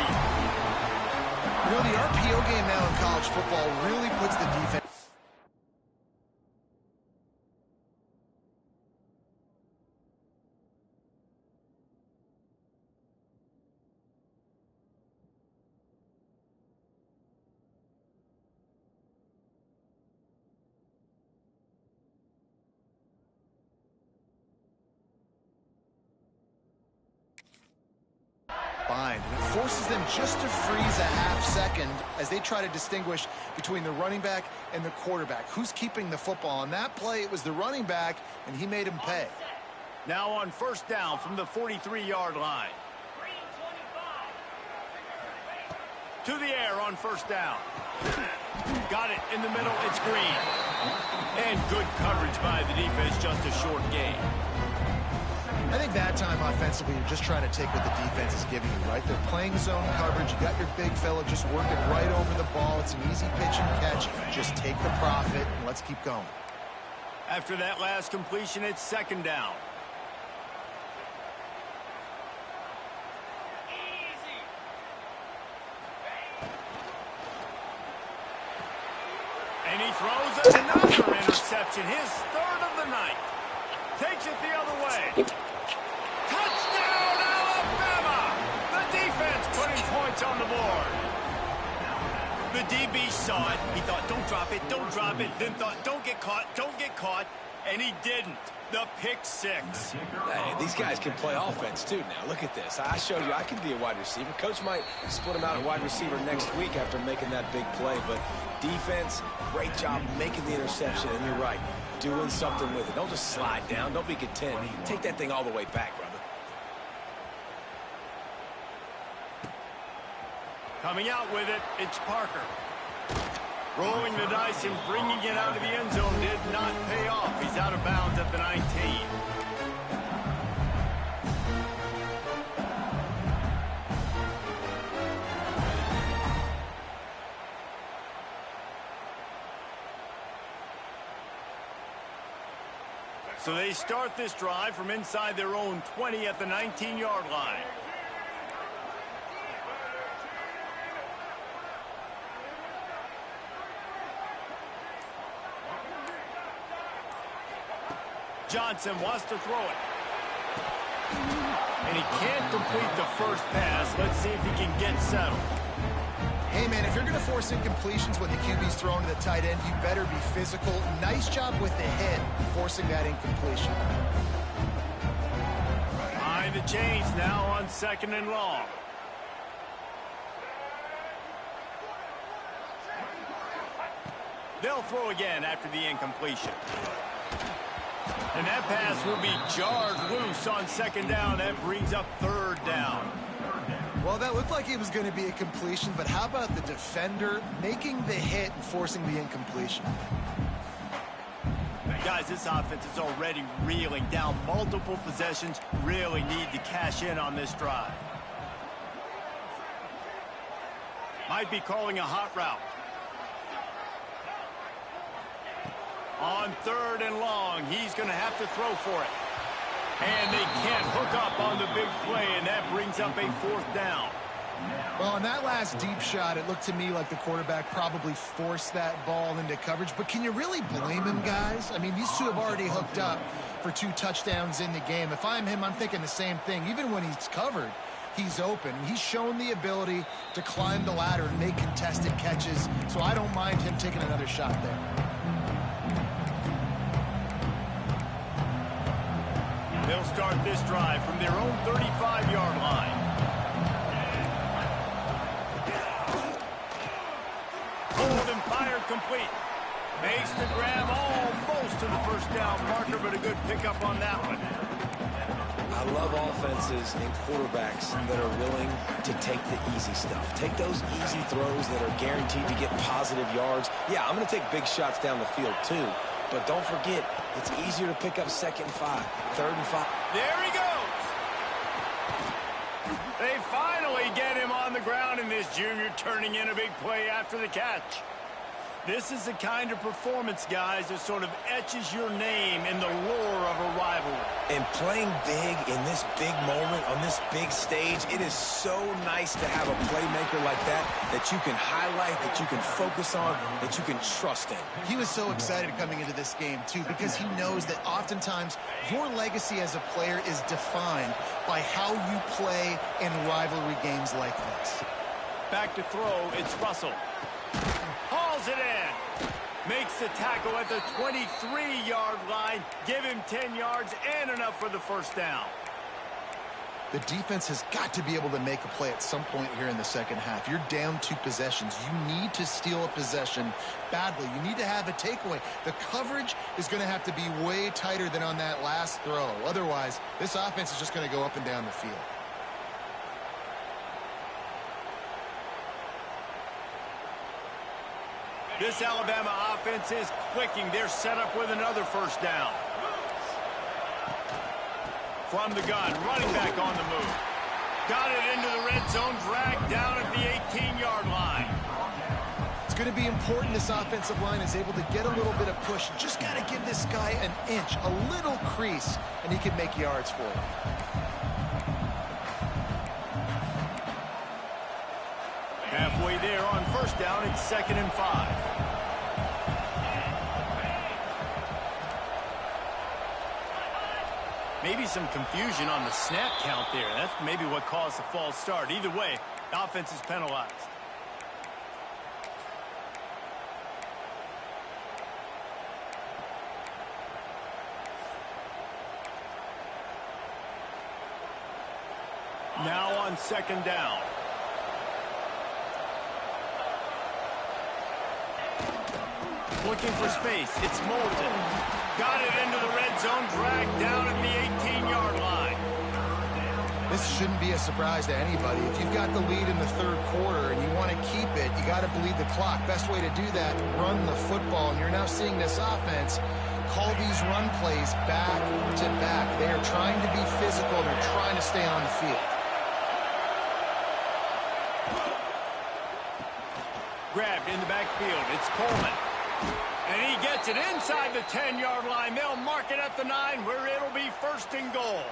You know, the RPO game now in college football really puts the defense. And it forces them just to freeze a half second as they try to distinguish between the running back and the quarterback. Who's keeping the football? On that play, it was the running back, and he made him pay. Now on first down from the 43-yard line. To the air on first down. Got it in the middle. It's Green. And good coverage by the defense, just a short gain. I think that time offensively, you're just trying to take what the defense is giving you, right? They're playing zone coverage. You got your big fella just working right over the ball. It's an easy pitch and catch. Just take the profit and let's keep going. After that last completion, it's second down. And he throws another interception, his third of the night. Takes it the other way. Touchdown, Alabama! The defense putting points on the board. The DB saw it. He thought, don't drop it, don't drop it. Then thought, don't get caught. And he didn't. The pick six. Hey, these guys can play offense, too, now. Look at this. I showed you I can be a wide receiver. Coach might split him out at wide receiver next week after making that big play. But defense, great job making the interception. And you're right, doing something with it. Don't just slide down. Don't be content. Take that thing all the way back, brother. Coming out with it, it's Parker. Rolling the dice and bringing it out of the end zone did not pay off. He's out of bounds at the 19. So they start this drive from inside their own 20 at the 19-yard line. Johnson wants to throw it. And he can't complete the first pass. Let's see if he can get settled. Hey, man, if you're going to force incompletions when the QB's thrown to the tight end, you better be physical. Nice job with the hit, forcing that incompletion. Behind the chains now on second and long. They'll throw again after the incompletion. And that pass will be jarred loose on second down. That brings up third down. Well, that looked like it was going to be a completion, but how about the defender making the hit and forcing the incompletion? Guys, this offense is already reeling down multiple possessions. Really need to cash in on this drive. Might be calling a hot route. On third and long, he's going to have to throw for it. And they can't hook up on the big play, and that brings up a fourth down. Well, on that last deep shot, it looked to me like the quarterback probably forced that ball into coverage. But can you really blame him, guys? I mean, these two have already hooked up for 2 touchdowns in the game. If I'm him, I'm thinking the same thing. Even when he's covered, he's open. He's shown the ability to climb the ladder and make contested catches, so I don't mind him taking another shot there. They'll start this drive from their own 35-yard line. Pulled and fired complete. Makes the grab almost to the first down marker, but a good pickup on that one. I love offenses and quarterbacks that are willing to take the easy stuff. Take those easy throws that are guaranteed to get positive yards. Yeah, I'm going to take big shots down the field too. But don't forget, it's easier to pick up 2nd and 5, 3rd and 5. There he goes. They finally get him on the ground, and this junior turning in a big play after the catch. This is the kind of performance, guys, that sort of etches your name in the lore of a rivalry. And playing big in this big moment, on this big stage, it is so nice to have a playmaker like that you can highlight, that you can focus on, that you can trust in. He was so excited coming into this game, too, because he knows that oftentimes your legacy as a player is defined by how you play in rivalry games like this. Back to throw, it's Russell. Hauls it in. Makes the tackle at the 23-yard line. Give him 10 yards and enough for the first down. The defense has got to be able to make a play at some point here in the second half. You're down 2 possessions. You need to steal a possession badly. You need to have a takeaway. The coverage is going to have to be way tighter than on that last throw. Otherwise, this offense is just going to go up and down the field. This Alabama offense is clicking. They're set up with another first down. From the gun, running back on the move. Got it into the red zone, dragged down at the 18-yard line. It's going to be important this offensive line is able to get a little bit of push. Just got to give this guy an inch, a little crease, and he can make yards for it. Halfway there on first down, it's 2nd and 5. Maybe some confusion on the snap count there. That's maybe what caused the false start. Either way, the offense is penalized. Now on 2nd down. Looking for space. It's Moulton. Got it into the red zone, dragged down at the 18-yard line. This shouldn't be a surprise to anybody. If you've got the lead in the 3rd quarter and you want to keep it, you got to bleed the clock. Best way to do that, run the football. And you're now seeing this offense call these run plays back to back. They are trying to be physical. They're trying to stay on the field. Grabbed in the backfield. It's Coleman. And he gets it inside the 10-yard line. They'll mark it at the 9 where it'll be 1st and goal.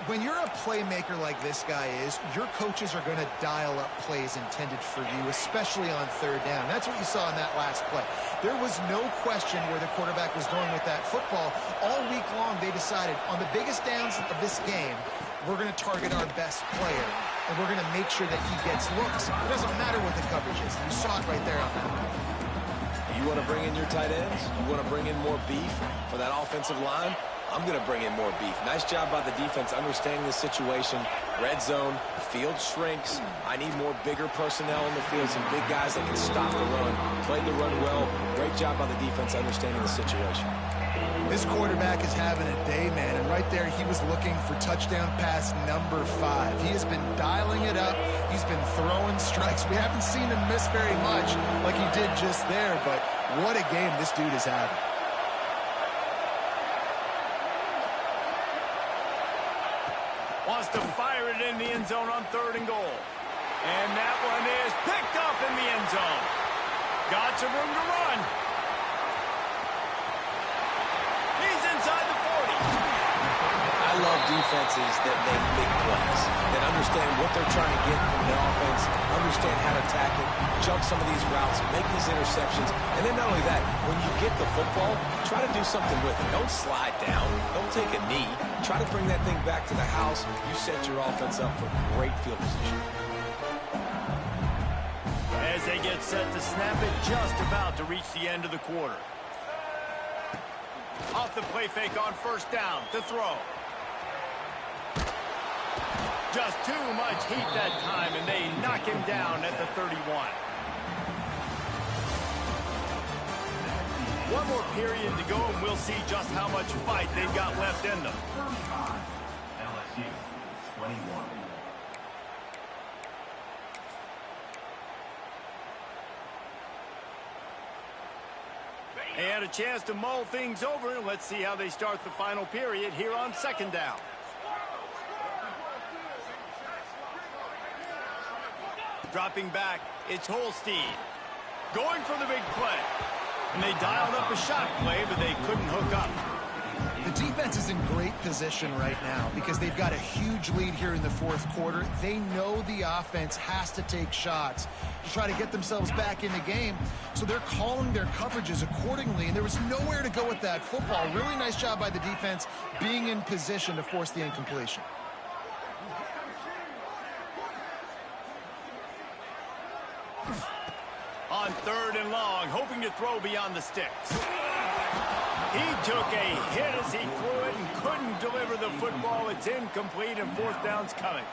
When you're a playmaker like this guy is, your coaches are going to dial up plays intended for you, especially on 3rd down. That's what you saw in that last play. There was no question where the quarterback was going with that football. All week long, they decided on the biggest downs of this game, we're going to target our best player, and we're going to make sure that he gets looks. It doesn't matter what the coverage is. You saw it right there on that play. You want to bring in your tight ends? You want to bring in more beef for that offensive line? I'm going to bring in more beef. Nice job by the defense understanding the situation. Red zone, field shrinks. I need more bigger personnel in the field, some big guys that can stop the run. Played the run well. Great job by the defense understanding the situation. This quarterback is having a day, man, and right there he was looking for touchdown pass number 5. He has been dialing it up. He's been throwing strikes. We haven't seen him miss very much like he did just there, but what a game this dude is having. Wants to fire it in the end zone on 3rd and goal. And that one is picked up in the end zone. Got some room to run. He's inside the 40. I love defenses that make big plays, that understand what they're trying to get from the offense, understand how to attack it, jump some of these routes, make these interceptions, and then not only that, when you get the football, try to do something with it. Don't slide down. Don't take a knee. Try to bring that thing back to the house. You set your offense up for great field position. As they get set to snap it, just about to reach the end of the quarter. Off the play fake on 1st down to throw. Just too much heat that time, and they knock him down at the 31. One more period to go, and we'll see just how much fight they've got left in them. LSU 21. They had a chance to mull things over. Let's see how they start the final period here on 2nd down. Dropping back, it's Holstein. Going for the big play. And they dialed up a shot play, but they couldn't hook up. The defense is in great position right now because they've got a huge lead here in the fourth quarter. They know the offense has to take shots to try to get themselves back in the game. So they're calling their coverages accordingly, and there was nowhere to go with that football. Really nice job by the defense being in position to force the incompletion. On 3rd and long, hoping to throw beyond the sticks. He took a hit as he threw it and couldn't deliver the football. It's incomplete, and 4th down's coming.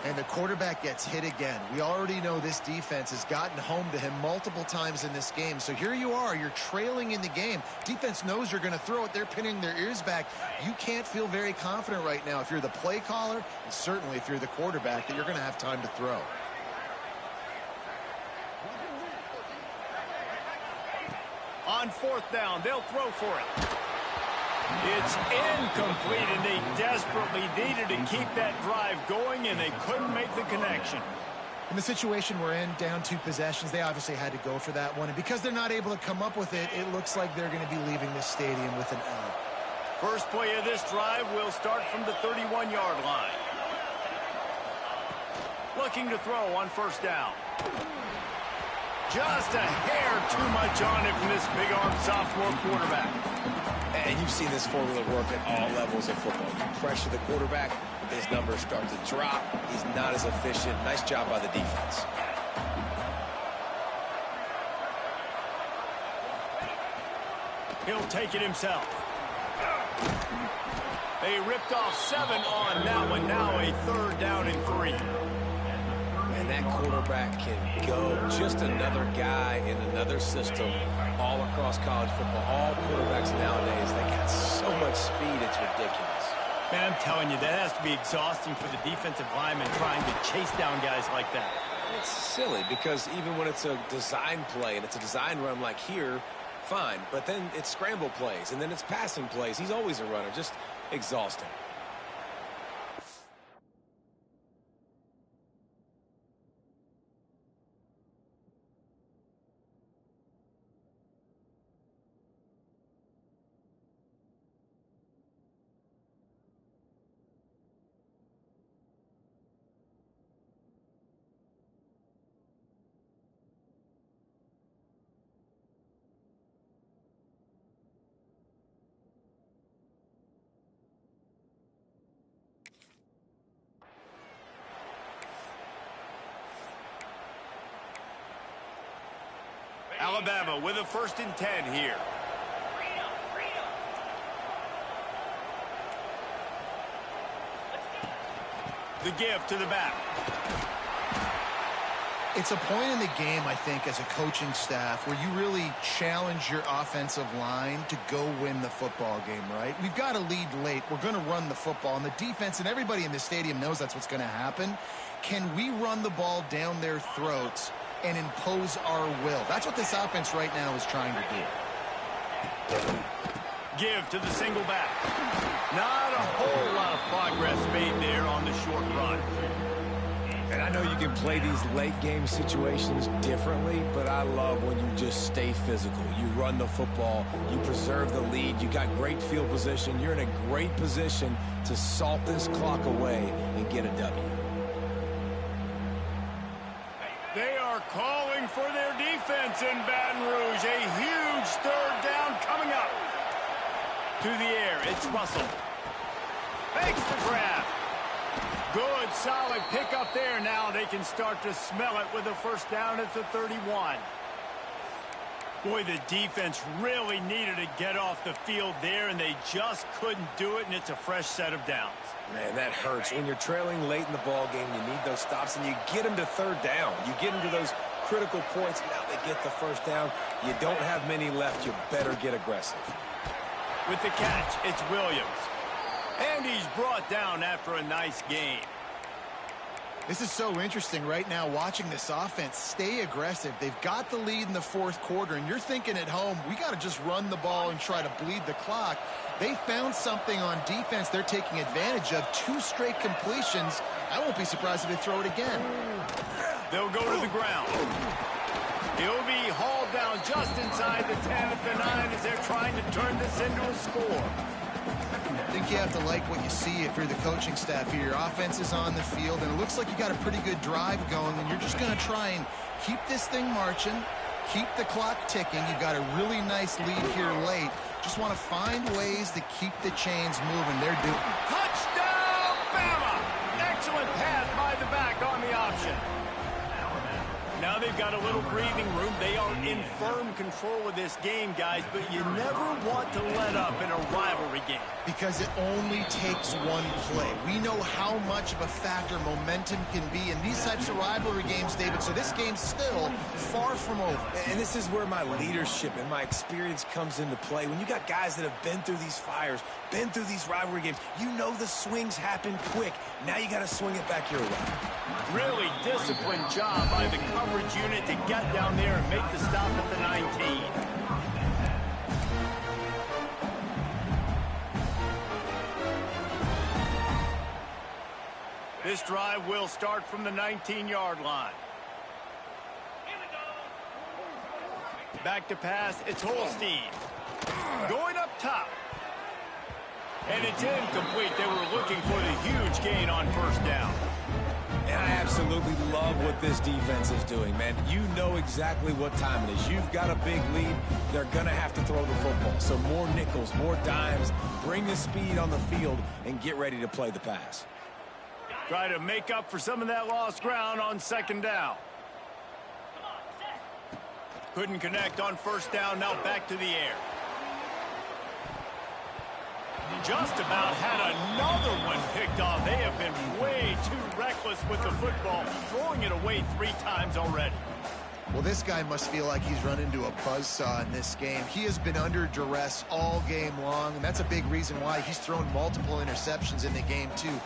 And the quarterback gets hit again. We already know this defense has gotten home to him multiple times in this game. So here you are, you're trailing in the game. Defense knows you're going to throw it. They're pinning their ears back. You can't feel very confident right now if you're the play caller, and certainly if you're the quarterback, that you're going to have time to throw. On 4th down, they'll throw for it. It's incomplete, and they desperately needed to keep that drive going, and they couldn't make the connection. In the situation we're in, down 2 possessions, they obviously had to go for that one. And because they're not able to come up with it, it looks like they're going to be leaving this stadium with an L. First play of this drive will start from the 31-yard line. Looking to throw on 1st down. Just a hair too much on it from this big-armed sophomore quarterback. And you've seen this formula work at all levels of football. You pressure the quarterback, his numbers start to drop. He's not as efficient. Nice job by the defense. He'll take it himself. They ripped off 7 on that one. Now a 3rd down and 3. And that quarterback can go. Just another guy in another system all across college football. All quarterbacks nowadays, they got so much speed, it's ridiculous. Man, I'm telling you, that has to be exhausting for the defensive lineman trying to chase down guys like that. It's silly because even when it's a design play and it's a design run like here, fine. But then it's scramble plays and then it's passing plays. He's always a runner. Just exhausting. Alabama with a 1st and 10 here. The give to the back. It's a point in the game, I think, as a coaching staff where you really challenge your offensive line to go win the football game, right? We've got a lead late. We're going to run the football, and the defense and everybody in the stadium knows that's what's going to happen. Can we run the ball down their throats and impose our will? That's what this offense right now is trying to do. Give to the single back. Not a whole lot of progress made there on the short run. And I know you can play these late game situations differently, but I love when you just stay physical. You run the football, you preserve the lead, you got great field position, you're in a great position to salt this clock away and get a W. They are calling for their defense in Baton Rouge. A huge 3rd down coming up. To the air, it's Russell. Makes the grab. Good, solid pickup there. Now they can start to smell it with a 1st down at the 31. Boy, the defense really needed to get off the field there, and they just couldn't do it, and it's a fresh set of downs. Man, that hurts. When you're trailing late in the ball game, you need those stops, and you get them to 3rd down. You get them to those critical points. Now they get the 1st down. You don't have many left. You better get aggressive. With the catch, it's Williams. And he's brought down after a nice game. This is so interesting right now, watching this offense stay aggressive. They've got the lead in the 4th quarter, and you're thinking at home, we got to just run the ball and try to bleed the clock. They found something on defense they're taking advantage of. 2 straight completions. I won't be surprised if they throw it again. They'll go to the ground. He'll be hauled down just inside the 10 at the 9 as they're trying to turn this into a score. I think you have to like what you see if you're the coaching staff here. Your offense is on the field, and it looks like you got a pretty good drive going, and you're just going to try and keep this thing marching, keep the clock ticking. You've got a really nice lead here late. Just want to find ways to keep the chains moving. They're doing it. Touchdown, Bama! Excellent pass by the back on the option. Now they've got a little breathing room. They are in firm control of this game, guys, but you never want to let up in a rivalry game. Because it only takes one play. We know how much of a factor momentum can be in these types of rivalry games, David, so this game's still far from over. And this is where my leadership and my experience comes into play. When you got guys that have been through these fires, been through these rivalry games, you know the swings happen quick. Now you got to swing it back your way. Really disciplined job by the coverage unit to get down there and make the stop at the 19. This drive will start from the 19-yard line. Back to pass, it's Holstein. Going up top. And it's incomplete. They were looking for the huge gain on first down. And I absolutely love what this defense is doing, man. You know exactly what time it is. You've got a big lead. They're going to have to throw the football. So more nickels, more dimes, bring the speed on the field, and get ready to play the pass. Try to make up for some of that lost ground on second down. Couldn't connect on first down. Now back to the air. Just about had another one picked off. They have been way too reckless with the football, throwing it away 3 times already. Well, this guy must feel like he's run into a buzzsaw in this game. He has been under duress all game long, and that's a big reason why he's thrown multiple interceptions in the game, too.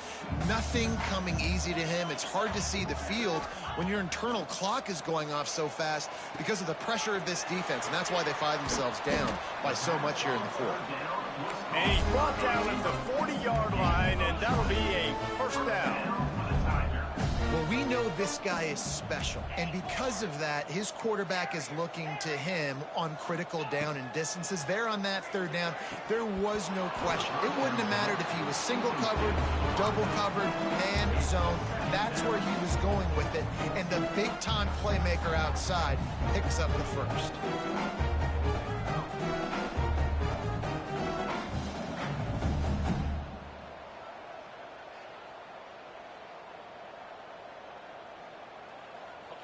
Nothing coming easy to him. It's hard to see the field when your internal clock is going off so fast because of the pressure of this defense, and that's why they find themselves down by so much here in the fourth. And he's brought down at the 40-yard line, and that'll be a first down. Well, we know this guy is special, and because of that, his quarterback is looking to him on critical down and distances. There on that third down, there was no question. It wouldn't have mattered if he was single covered, double covered, man zone. That's where he was going with it, and the big-time playmaker outside picks up the first.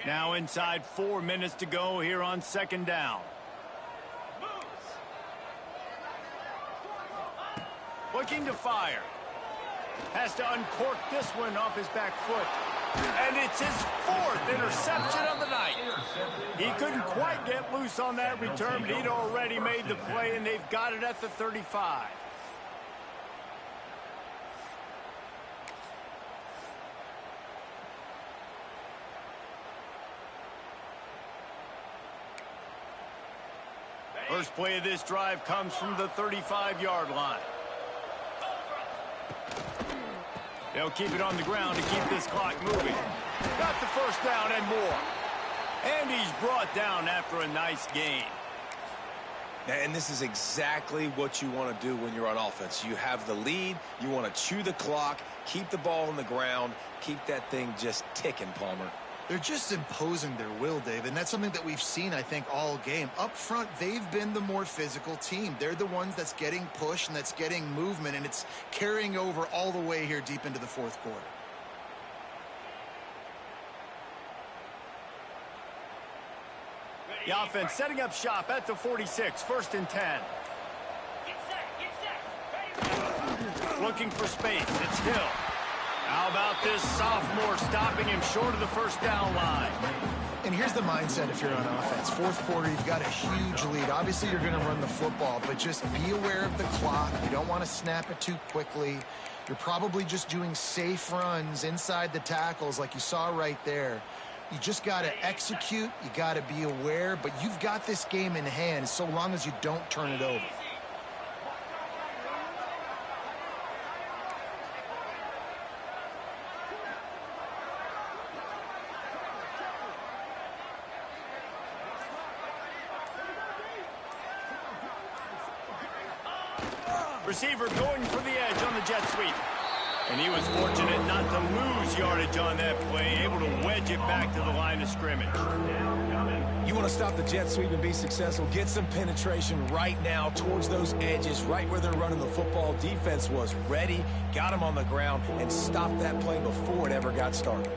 Now inside 4 minutes to go here on second down. Looking to fire. Has to uncork this one off his back foot. And it's his 4th interception of the night. He couldn't quite get loose on that return, but he'd already made the play, and they've got it at the 35. First play of this drive comes from the 35-yard line. They'll keep it on the ground to keep this clock moving. Got the first down and more. And he's brought down after a nice gain. And this is exactly what you want to do when you're on offense. You have the lead. You want to chew the clock, keep the ball on the ground, keep that thing just ticking, Palmer. They're just imposing their will, Dave, and that's something that we've seen, I think, all game. Up front, they've been the more physical team. They're the ones that's getting pushed and that's getting movement, and it's carrying over all the way here deep into the fourth quarter. The offense setting up shop at the 46, 1st and 10. Looking for space, it's Hill. How about this sophomore stopping him short of the first down line? And here's the mindset if you're on offense. Fourth quarter, you've got a huge lead. Obviously, you're going to run the football, but just be aware of the clock. You don't want to snap it too quickly. You're probably just doing safe runs inside the tackles like you saw right there. You just got to execute. You got to be aware, but you've got this game in hand so long as you don't turn it over. Receiver going for the edge on the jet sweep. And he was fortunate not to lose yardage on that play, able to wedge it back to the line of scrimmage. You want to stop the jet sweep and be successful, get some penetration right now towards those edges, right where they're running the football. Defense was ready, got him on the ground, and stopped that play before it ever got started.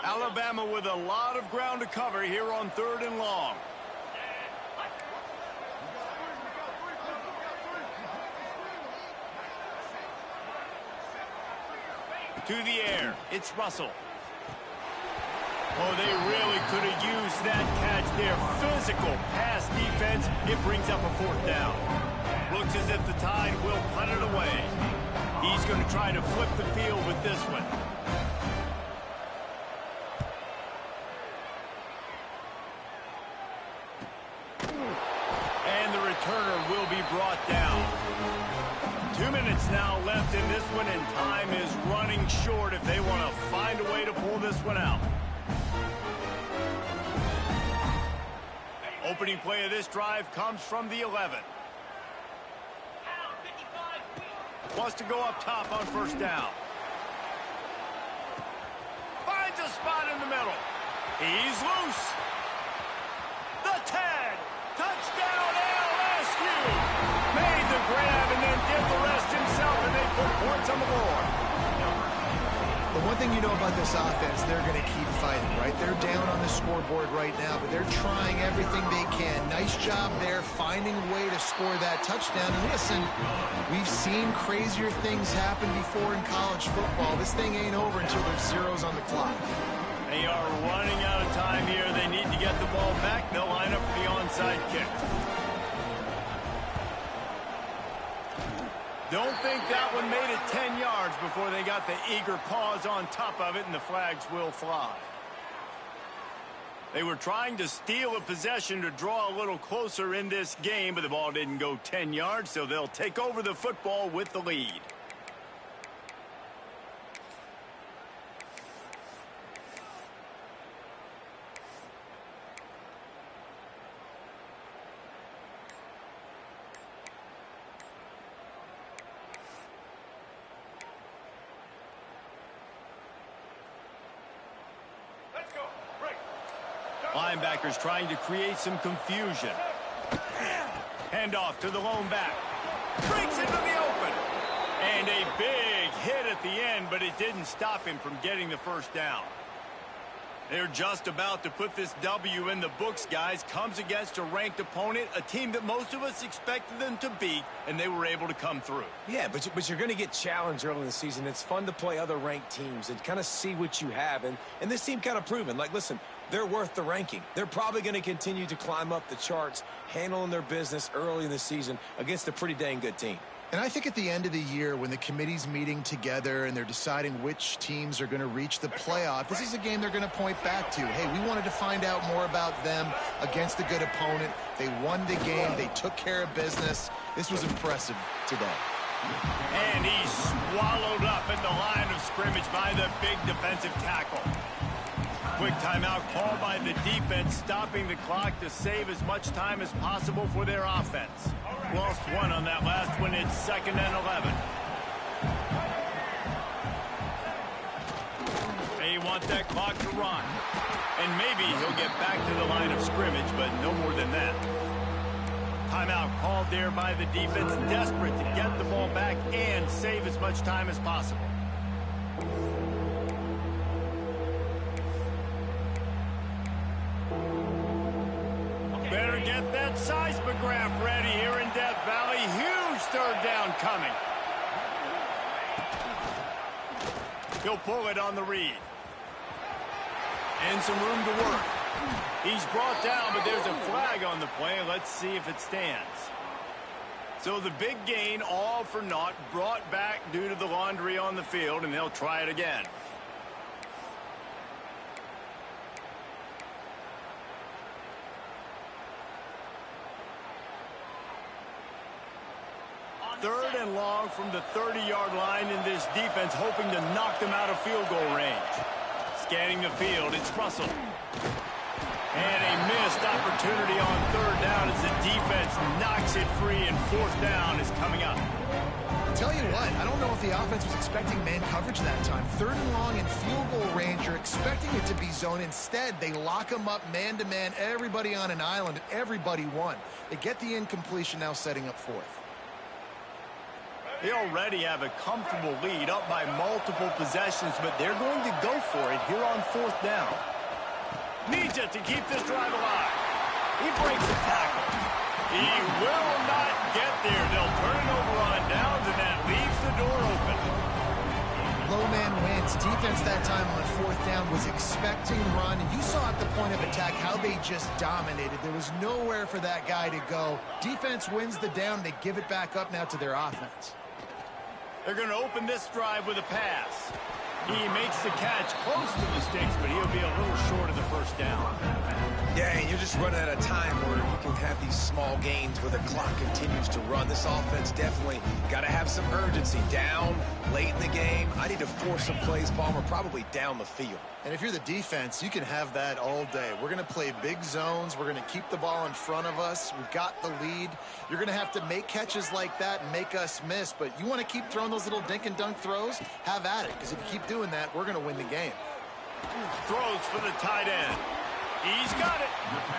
Alabama with a lot of ground to cover here on 3rd and long. To the air, it's Russell. Oh, they really could have used that catch there. Physical pass defense. It brings up a 4th down. Looks as if the Tide will punt it away. He's going to try to flip the field with this one. And the returner will be brought down. 2 minutes now left in this one, and time is running short if they want to find a way to pull this one out. Opening play of this drive comes from the 11. Wants to go up top on 1st down. Finds a spot in the middle. He's loose. The 10. Touchdown LSU. Made the grab and then did the rest himself, and they put points on the board. The one thing you know about this offense, they're going to keep fighting, right? They're down on the scoreboard right now, but they're trying everything they can. Nice job there, finding a way to score that touchdown. And listen, we've seen crazier things happen before in college football. This thing ain't over until there's zeros on the clock. They are running out of time here. They need to get the ball back. They'll line up for the onside kick. Don't think that one made it 10 yards before they got the eager paws on top of it, and the flags will fly. They were trying to steal a possession to draw a little closer in this game, but the ball didn't go 10 yards, so they'll take over the football with the lead. Linebackers trying to create some confusion. Handoff to the lone back. Breaks into the open. And a big hit at the end, but it didn't stop him from getting the 1st down. They're just about to put this W in the books, guys. Comes against a ranked opponent, a team that most of us expected them to beat, and they were able to come through. Yeah, but you're going to get challenged early in the season. It's fun to play other ranked teams and kind of see what you have. And this team kind of proven, like, listen, they're worth the ranking. They're probably going to continue to climb up the charts, handling their business early in the season against a pretty dang good team. And I think at the end of the year, when the committee's meeting together and they're deciding which teams are going to reach the playoff, this is a game they're going to point back to. Hey, we wanted to find out more about them against a good opponent. They won the game. They took care of business. This was impressive today. And he's swallowed up at the line of scrimmage by the big defensive tackle. Quick timeout called by the defense, stopping the clock to save as much time as possible for their offense. Lost one on that last one. It's 2nd and 11. They want that clock to run. And maybe he'll get back to the line of scrimmage, but no more than that. Timeout called there by the defense, desperate to get the ball back and save as much time as possible. Better get that seismograph ready here in Death Valley. Huge 3rd down coming. He'll pull it on the read. And some room to work. He's brought down, but there's a flag on the play. Let's see if it stands. So the big gain, all for naught, brought back due to the laundry on the field, and they'll try it again. Third and long from the 30-yard line, in this defense hoping to knock them out of field goal range. scanning the field. It's Russell. And a missed opportunity on third down as the defense knocks it free, and fourth down is coming up. Tell you what, I don't know if the offense was expecting man coverage that time. Third and long in field goal range, you're expecting it to be zone. Instead, they lock them up man-to-man, everybody on an island, and everybody won. They get the incompletion, now setting up fourth. They already have a comfortable lead, up by multiple possessions, but they're going to go for it here on fourth down. Needs it to keep this drive alive. He breaks a tackle. He will not get there. They'll turn it over on downs, and that leaves the door open. Low man wins. Defense that time on fourth down was expecting run. And you saw at the point of attack how they just dominated. There was nowhere for that guy to go. Defense wins the down. They give it back up now to their offense. They're going to open this drive with a pass. He makes the catch close to the sticks, but he'll be a little short of the first down. Yeah, and you're just running at a time where you can have these small gains where the clock continues to run. This offense definitely got to have some urgency. Down, late in the game. I need to force some plays, Palmer, probably down the field. And if you're the defense, you can have that all day. We're going to play big zones. We're going to keep the ball in front of us. We've got the lead. You're going to have to make catches like that and make us miss. But you want to keep throwing those little dink and dunk throws? Have at it, because if you keep doing that, we're going to win the game. Throws for the tight end. He's got it.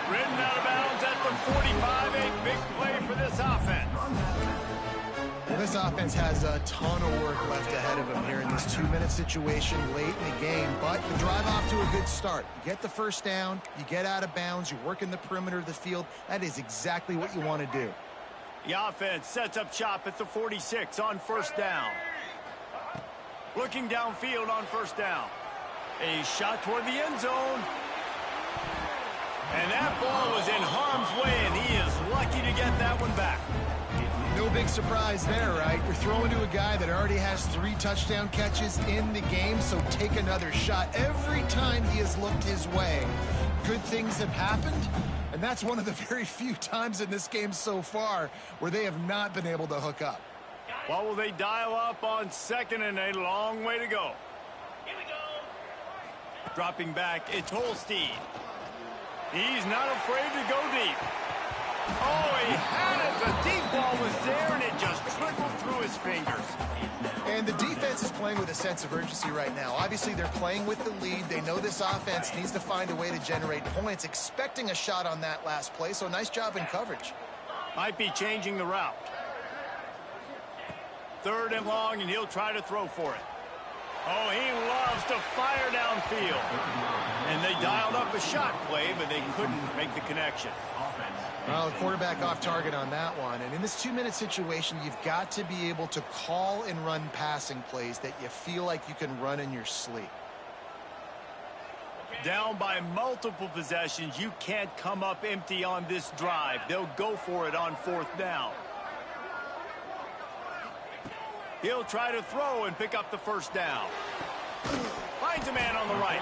Ridden out of bounds at the 45. A big play for this offense. Well, this offense has a ton of work left ahead of them here in this 2-minute situation late in the game. But the drive off to a good start. You get the first down. You get out of bounds. You work in the perimeter of the field. That is exactly what you want to do. The offense sets up shop at the 46 on first down. Looking downfield on first down. A shot toward the end zone. And that ball was in harm's way, and he is lucky to get that one back. No big surprise there, right? You're throwing to a guy that already has 3 touchdown catches in the game, so take another shot. Every time he has looked his way, good things have happened, and that's one of the very few times in this game so far where they have not been able to hook up. What will they dial up on second and a long way to go? Here we go. Dropping back, it's Holstein. He's not afraid to go deep. Oh, he had it. The deep ball was there, and it just trickled through his fingers. And the defense is playing with a sense of urgency right now. Obviously, they're playing with the lead. They know this offense needs to find a way to generate points, expecting a shot on that last play, so nice job in coverage. Might be changing the route. Third and long, and he'll try to throw for it. Oh, he loves to fire downfield. And they dialed up a shot play, but they couldn't make the connection. Well, the quarterback off target on that one. And in this 2-minute situation, you've got to be able to call and run passing plays that you feel like you can run in your sleep. Down by multiple possessions, you can't come up empty on this drive. They'll go for it on fourth down. He'll try to throw and pick up the first down. Finds a man on the right.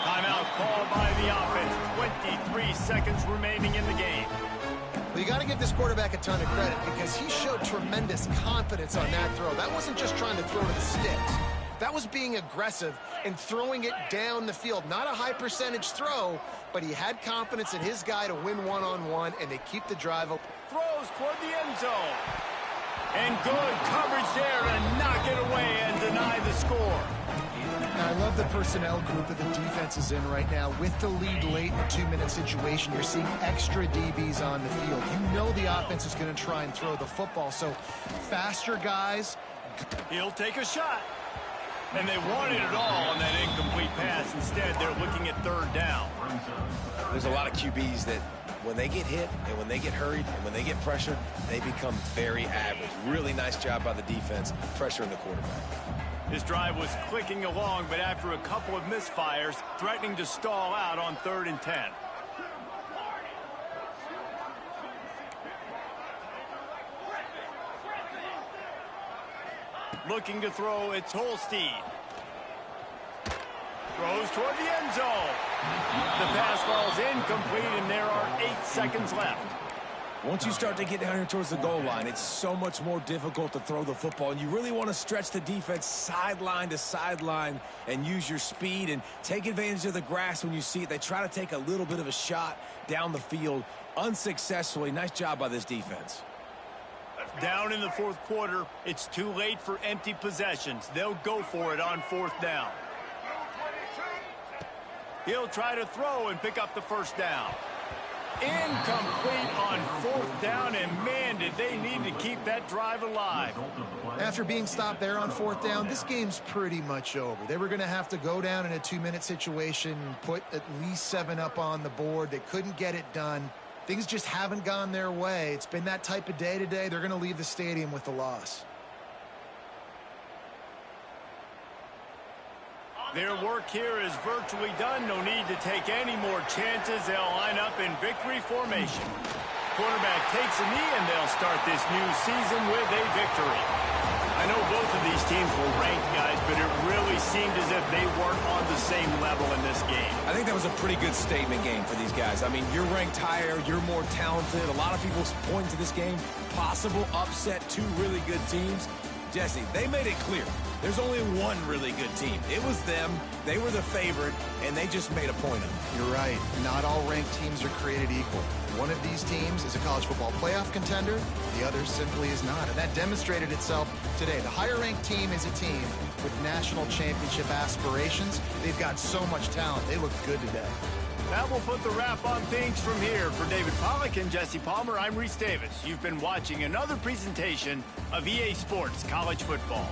Timeout called by the offense. 23 seconds remaining in the game. Well, you got to give this quarterback a ton of credit because he showed tremendous confidence on that throw. That wasn't just trying to throw to the sticks. That was being aggressive and throwing it down the field. Not a high percentage throw, but he had confidence in his guy to win one-on-one, and they keep the drive open. Throws toward the end zone. And good coverage there to knock it away and deny the score. Now, I love the personnel group that the defense is in right now. With the lead late in a 2-minute situation, you're seeing extra DBs on the field. You know the offense is going to try and throw the football, so faster guys. He'll take a shot. And they wanted it all on that incomplete pass. Instead, they're looking at third down. There's a lot of QBs that when they get hit and when they get hurried and when they get pressured, they become very average. Really nice job by the defense, pressuring the quarterback. This drive was clicking along, but after a couple of misfires, threatening to stall out on 3rd and 10. Looking to throw, it's Holstein. Throws toward the end zone. The pass falls incomplete, and there are 8 seconds left. Once you start to get down here towards the goal line, it's so much more difficult to throw the football, and you really want to stretch the defense sideline to sideline and use your speed and take advantage of the grass when you see it. They try to take a little bit of a shot down the field unsuccessfully. Nice job by this defense. Down in the fourth quarter, it's too late for empty possessions. They'll go for it on fourth down. He'll try to throw and pick up the first down. Incomplete on fourth down, and man, did they need to keep that drive alive. After being stopped there on fourth down, this game's pretty much over. They were going to have to go down in a 2-minute situation, put at least 7 up on the board. They couldn't get it done. Things just haven't gone their way. It's been that type of day today. They're going to leave the stadium with the loss. Their work here is virtually done. No need to take any more chances. They'll line up in victory formation. Quarterback takes a knee, and they'll start this new season with a victory. I know both of these teams were ranked, guys, but it really seemed as if they weren't on the same level in this game. I think that was a pretty good statement game for these guys. I mean, you're ranked higher, you're more talented. A lot of people point to this game, possible upset, 2 really good teams. Jesse, they made it clear. There's only one really good team. It was them. They were the favorite, and they just made a point of it. You're right. Not all ranked teams are created equal. One of these teams is a college football playoff contender. The other simply is not. And that demonstrated itself today. The higher-ranked team is a team with national championship aspirations. They've got so much talent. They look good today. That will put the wrap on things from here. For David Pollack and Jesse Palmer, I'm Reese Davis. You've been watching another presentation of EA Sports College Football.